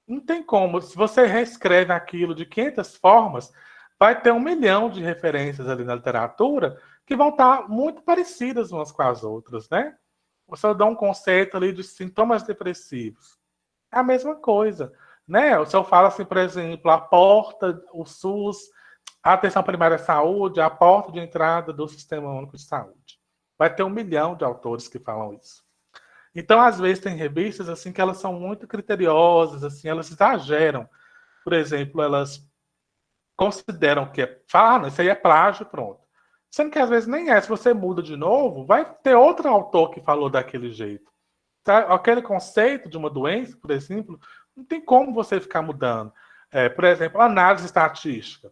Não tem como. Se você reescreve aquilo de 500 formas, vai ter 1 milhão de referências ali na literatura que vão estar muito parecidas umas com as outras, né? Você dá um conceito ali de sintomas depressivos. É a mesma coisa, né? O senhor fala assim, por exemplo, a porta, o SUS, a atenção primária à saúde, a porta de entrada do Sistema Único de Saúde. Vai ter 1 milhão de autores que falam isso. Então, às vezes, tem revistas assim que elas são muito criteriosas, assim, elas exageram. Por exemplo, elas consideram que não, isso aí é plágio, pronto. Sendo que às vezes nem é. Se você muda de novo, vai ter outro autor que falou daquele jeito. Tá? Aquele conceito de uma doença, por exemplo, não tem como você ficar mudando. Por exemplo, análise estatística,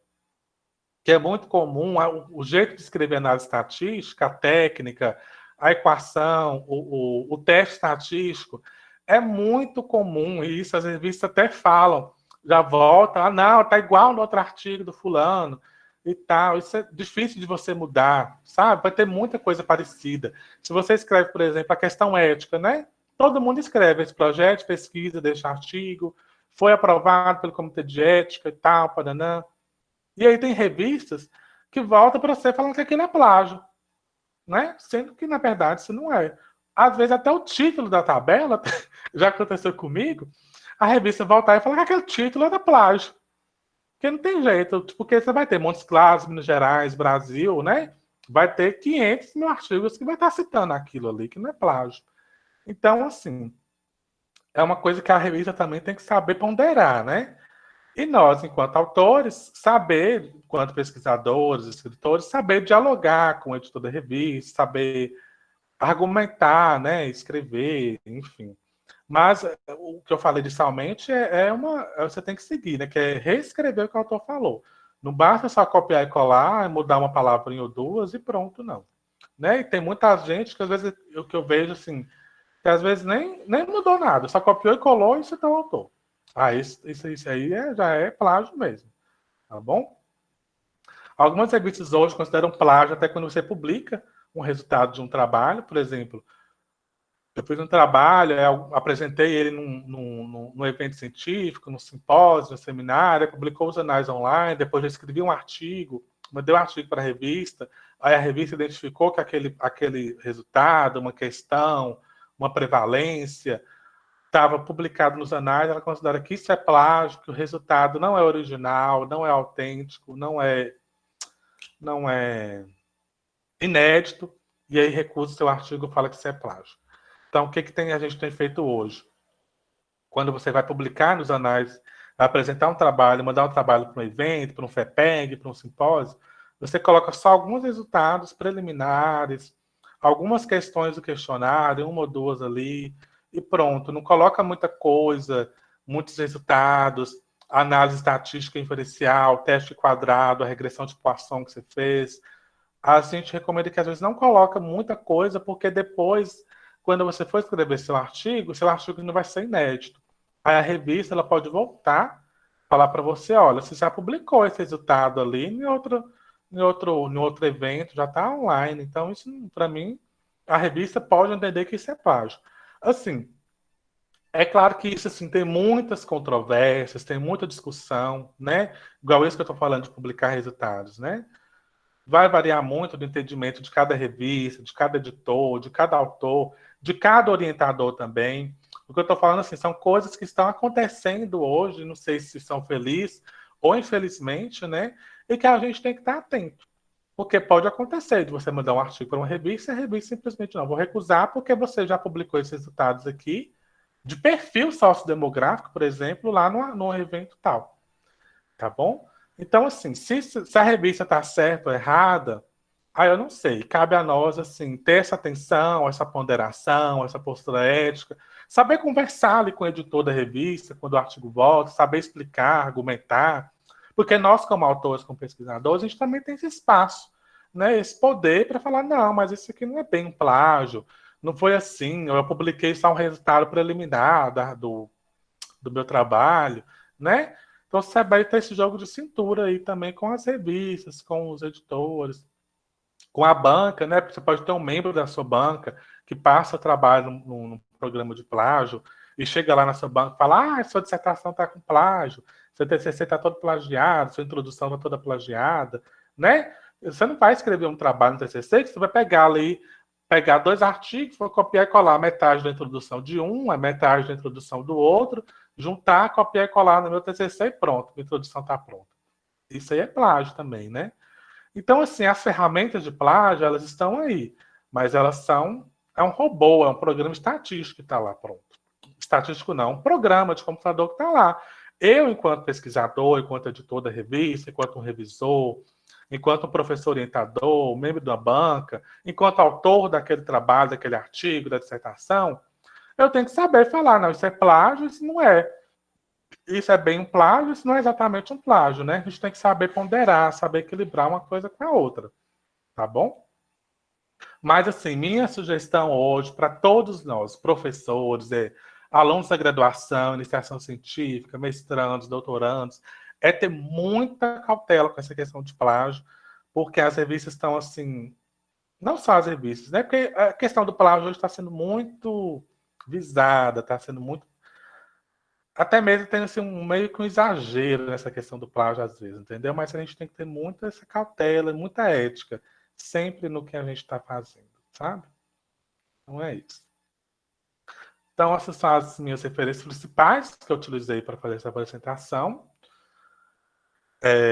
que é muito comum, o jeito de escrever análise estatística, a técnica, a equação, o teste estatístico, é muito comum, e isso as revistas até falam, já volta, não, tá igual no outro artigo do fulano, e tal, isso é difícil de você mudar, sabe? Vai ter muita coisa parecida. Se você escreve, por exemplo, a questão ética, né? Todo mundo escreve esse projeto de pesquisa deste artigo, foi aprovado pelo Comitê de Ética e tal, paranã. E aí tem revistas que voltam para você falando que aquilo é plágio, né? Sendo que, na verdade, isso não é. Às vezes, até o título da tabela, já aconteceu comigo, a revista voltar e falar que aquele título é da plágio. Porque não tem jeito, porque você vai ter Montes Claros, Minas Gerais, Brasil, né? Vai ter 500 mil artigos que vai estar citando aquilo ali, que não é plágio. Então, assim, é uma coisa que a revista também tem que saber ponderar, né? E nós, enquanto autores, saber, enquanto pesquisadores, escritores, saber dialogar com o editor da revista, saber argumentar, né, escrever, enfim. Mas o que eu falei inicialmente você tem que seguir, né, que é reescrever o que o autor falou. Não basta só copiar e colar, mudar uma palavrinha ou duas e pronto, não. Né? E tem muita gente que às vezes o que eu vejo assim, que às vezes nem mudou nada, só copiou e colou e citou o autor. Isso aí já é plágio mesmo, tá bom? Algumas revistas hoje consideram plágio até quando você publica um resultado de um trabalho, por exemplo, eu fiz um trabalho, eu apresentei ele num evento científico, num simpósio, num seminário, publicou os anais online, depois eu escrevi um artigo, mandei um artigo para a revista, aí a revista identificou que aquele resultado, uma questão, uma prevalência, estava publicado nos anais, ela considera que isso é plágio, que o resultado não é original, não é autêntico, não é inédito, e aí recusa o seu artigo e fala que isso é plágio. Então, o que a gente tem feito hoje? Quando você vai publicar nos anais, vai apresentar um trabalho, mandar um trabalho para um evento, para um FEPEG, para um simpósio, você coloca só alguns resultados preliminares, algumas questões do questionário, uma ou duas ali, e pronto. Não coloca muita coisa, muitos resultados, análise estatística inferencial, teste quadrado, a regressão de Poisson que você fez. A gente recomenda que às vezes não coloca muita coisa, porque depois, quando você for escrever seu artigo não vai ser inédito. Aí a revista ela pode voltar, falar para você, olha, você já publicou esse resultado ali em outro evento, já está online. Então, isso, para mim, a revista pode entender que isso é plágio. Assim, é claro que isso assim, tem muitas controvérsias, tem muita discussão, né? Igual isso que eu estou falando de publicar resultados, né? Vai variar muito do entendimento de cada revista, de cada editor, de cada autor, de cada orientador também. O que eu estou falando assim, são coisas que estão acontecendo hoje, não sei se são felizes ou infelizmente, né? E que a gente tem que estar atento. Porque pode acontecer de você mandar um artigo para uma revista e a revista simplesmente não, vou recusar porque você já publicou esses resultados aqui de perfil sociodemográfico, por exemplo, lá no evento tal. Tá bom? Então, assim, se a revista está certa ou errada, aí eu não sei. Cabe a nós, assim, ter essa atenção, essa ponderação, essa postura ética, saber conversar ali com o editor da revista, quando o artigo volta, saber explicar, argumentar, porque nós, como autores, como pesquisadores, a gente também tem esse espaço, né, esse poder para falar, não, mas isso aqui não é bem um plágio, não foi assim, eu publiquei só um resultado preliminar do meu trabalho, né? Então, saber ter esse jogo de cintura aí também com as revistas, com os editores, com a banca, né? Você pode ter um membro da sua banca que passa trabalho num programa de plágio e chega lá na sua banca e fala: sua dissertação está com plágio, seu TCC está todo plagiado, sua introdução está toda plagiada, né? Você não vai escrever um trabalho no TCC que você vai pegar 2 artigos, vou copiar e colar metade da introdução de um, a metade da introdução do outro, juntar, copiar e colar no meu TCC e pronto, a introdução está pronta. Isso aí é plágio também, né? Então, assim, as ferramentas de plágio, elas estão aí, mas elas é um robô, é um programa estatístico que está lá pronto. Estatístico não, um programa de computador que está lá. Eu, enquanto pesquisador, enquanto editor da revista, enquanto um revisor, enquanto um professor orientador, membro da banca, enquanto autor daquele trabalho, daquele artigo, da dissertação, eu tenho que saber falar, não, isso é plágio, isso não é. Isso é bem um plágio, isso não é exatamente um plágio, né? A gente tem que saber ponderar, saber equilibrar uma coisa com a outra, tá bom? Mas, assim, minha sugestão hoje para todos nós, professores, alunos da graduação, iniciação científica, mestrandos, doutorandos, é ter muita cautela com essa questão de plágio, porque as revistas estão, assim, não só as revistas, né? Porque a questão do plágio hoje está sendo muito visada, está sendo muito. Até mesmo tem assim, meio que um exagero nessa questão do plágio, às vezes, entendeu? Mas a gente tem que ter muita essa cautela, muita ética, sempre no que a gente está fazendo, sabe? Então é isso. Então, essas são as minhas referências principais que eu utilizei para fazer essa apresentação.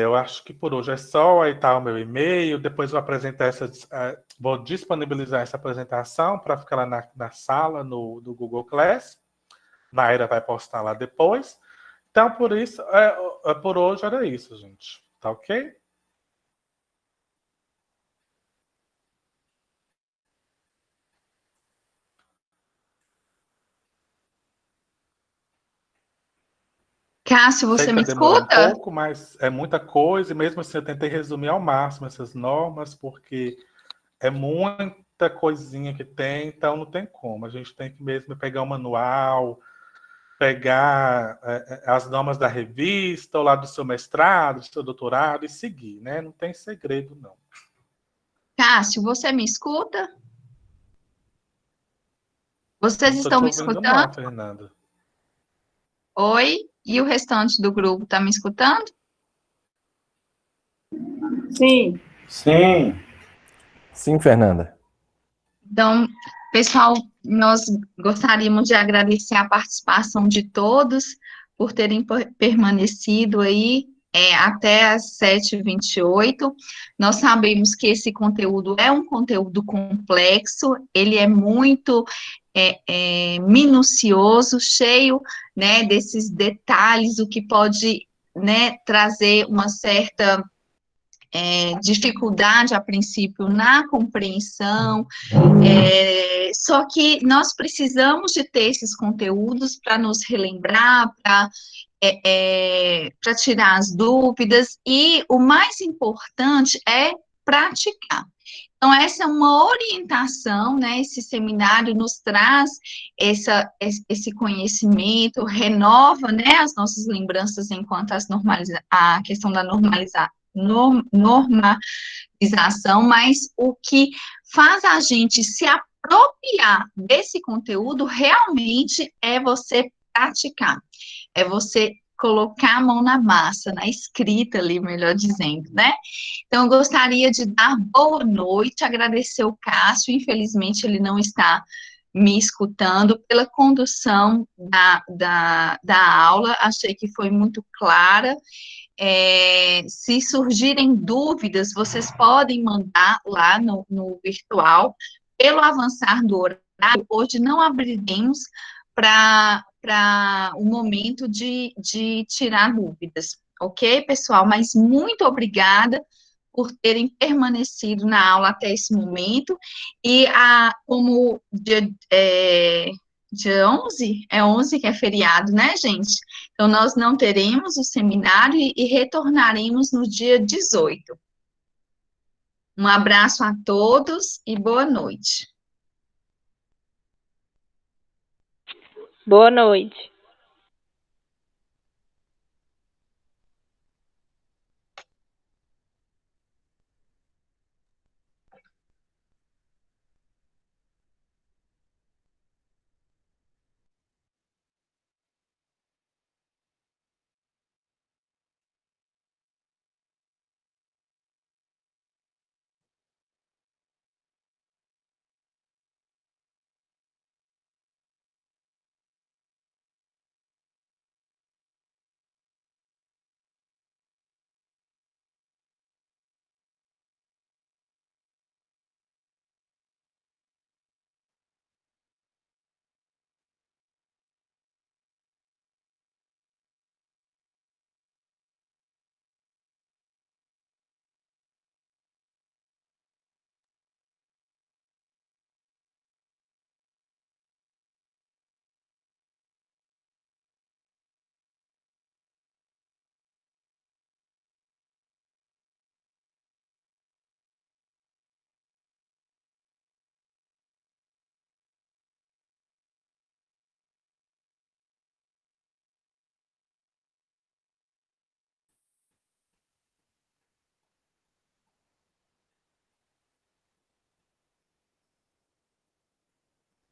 Eu acho que por hoje é só. Aí está o meu e-mail. Depois vou apresentar vou disponibilizar essa apresentação para ficar lá na sala, no Google Class. Naira vai postar lá depois. Então, por isso, por hoje era isso, gente. Tá ok? Cássio, Sei você que me vai demorar um escuta? pouco, mas é muita coisa, e mesmo assim eu tentei resumir ao máximo essas normas, porque é muita coisinha que tem, então não tem como. A gente tem que mesmo pegar o manual, pegar as normas da revista, ou lá do seu mestrado, do seu doutorado, e seguir, né? Não tem segredo, não. Cássio, você me escuta? Eu Vocês não estou estão te me ouvindo, escutando? não, Fernanda. Oi? E o restante do grupo está me escutando? Sim. Sim. Sim, Fernanda. Então, pessoal, nós gostaríamos de agradecer a participação de todos por terem permanecido aí até às 7h28. Nós sabemos que esse conteúdo é um conteúdo complexo, ele é muito minucioso, cheio, né, desses detalhes, o que pode, né, trazer uma certa dificuldade a princípio na compreensão, só que nós precisamos de ter esses conteúdos para nos relembrar, para tirar as dúvidas, e o mais importante é praticar. Então, essa é uma orientação, né? Esse seminário nos traz esse conhecimento, renova, né, as nossas lembranças enquanto a questão da normalização, mas o que faz a gente se apropriar desse conteúdo realmente é você praticar, é você colocar a mão na massa, na escrita ali, melhor dizendo, né? Então, eu gostaria de dar boa noite, agradecer o Cássio, infelizmente ele não está me escutando, pela condução da aula, achei que foi muito clara. Se surgirem dúvidas, vocês podem mandar lá no virtual. Pelo avançar do horário, hoje não abriremos para o momento de tirar dúvidas, ok, pessoal? Mas muito obrigada por terem permanecido na aula até esse momento, e como dia 11, é 11 que é feriado, né, gente? Então, nós não teremos o seminário e retornaremos no dia 18. Um abraço a todos e boa noite. Boa noite.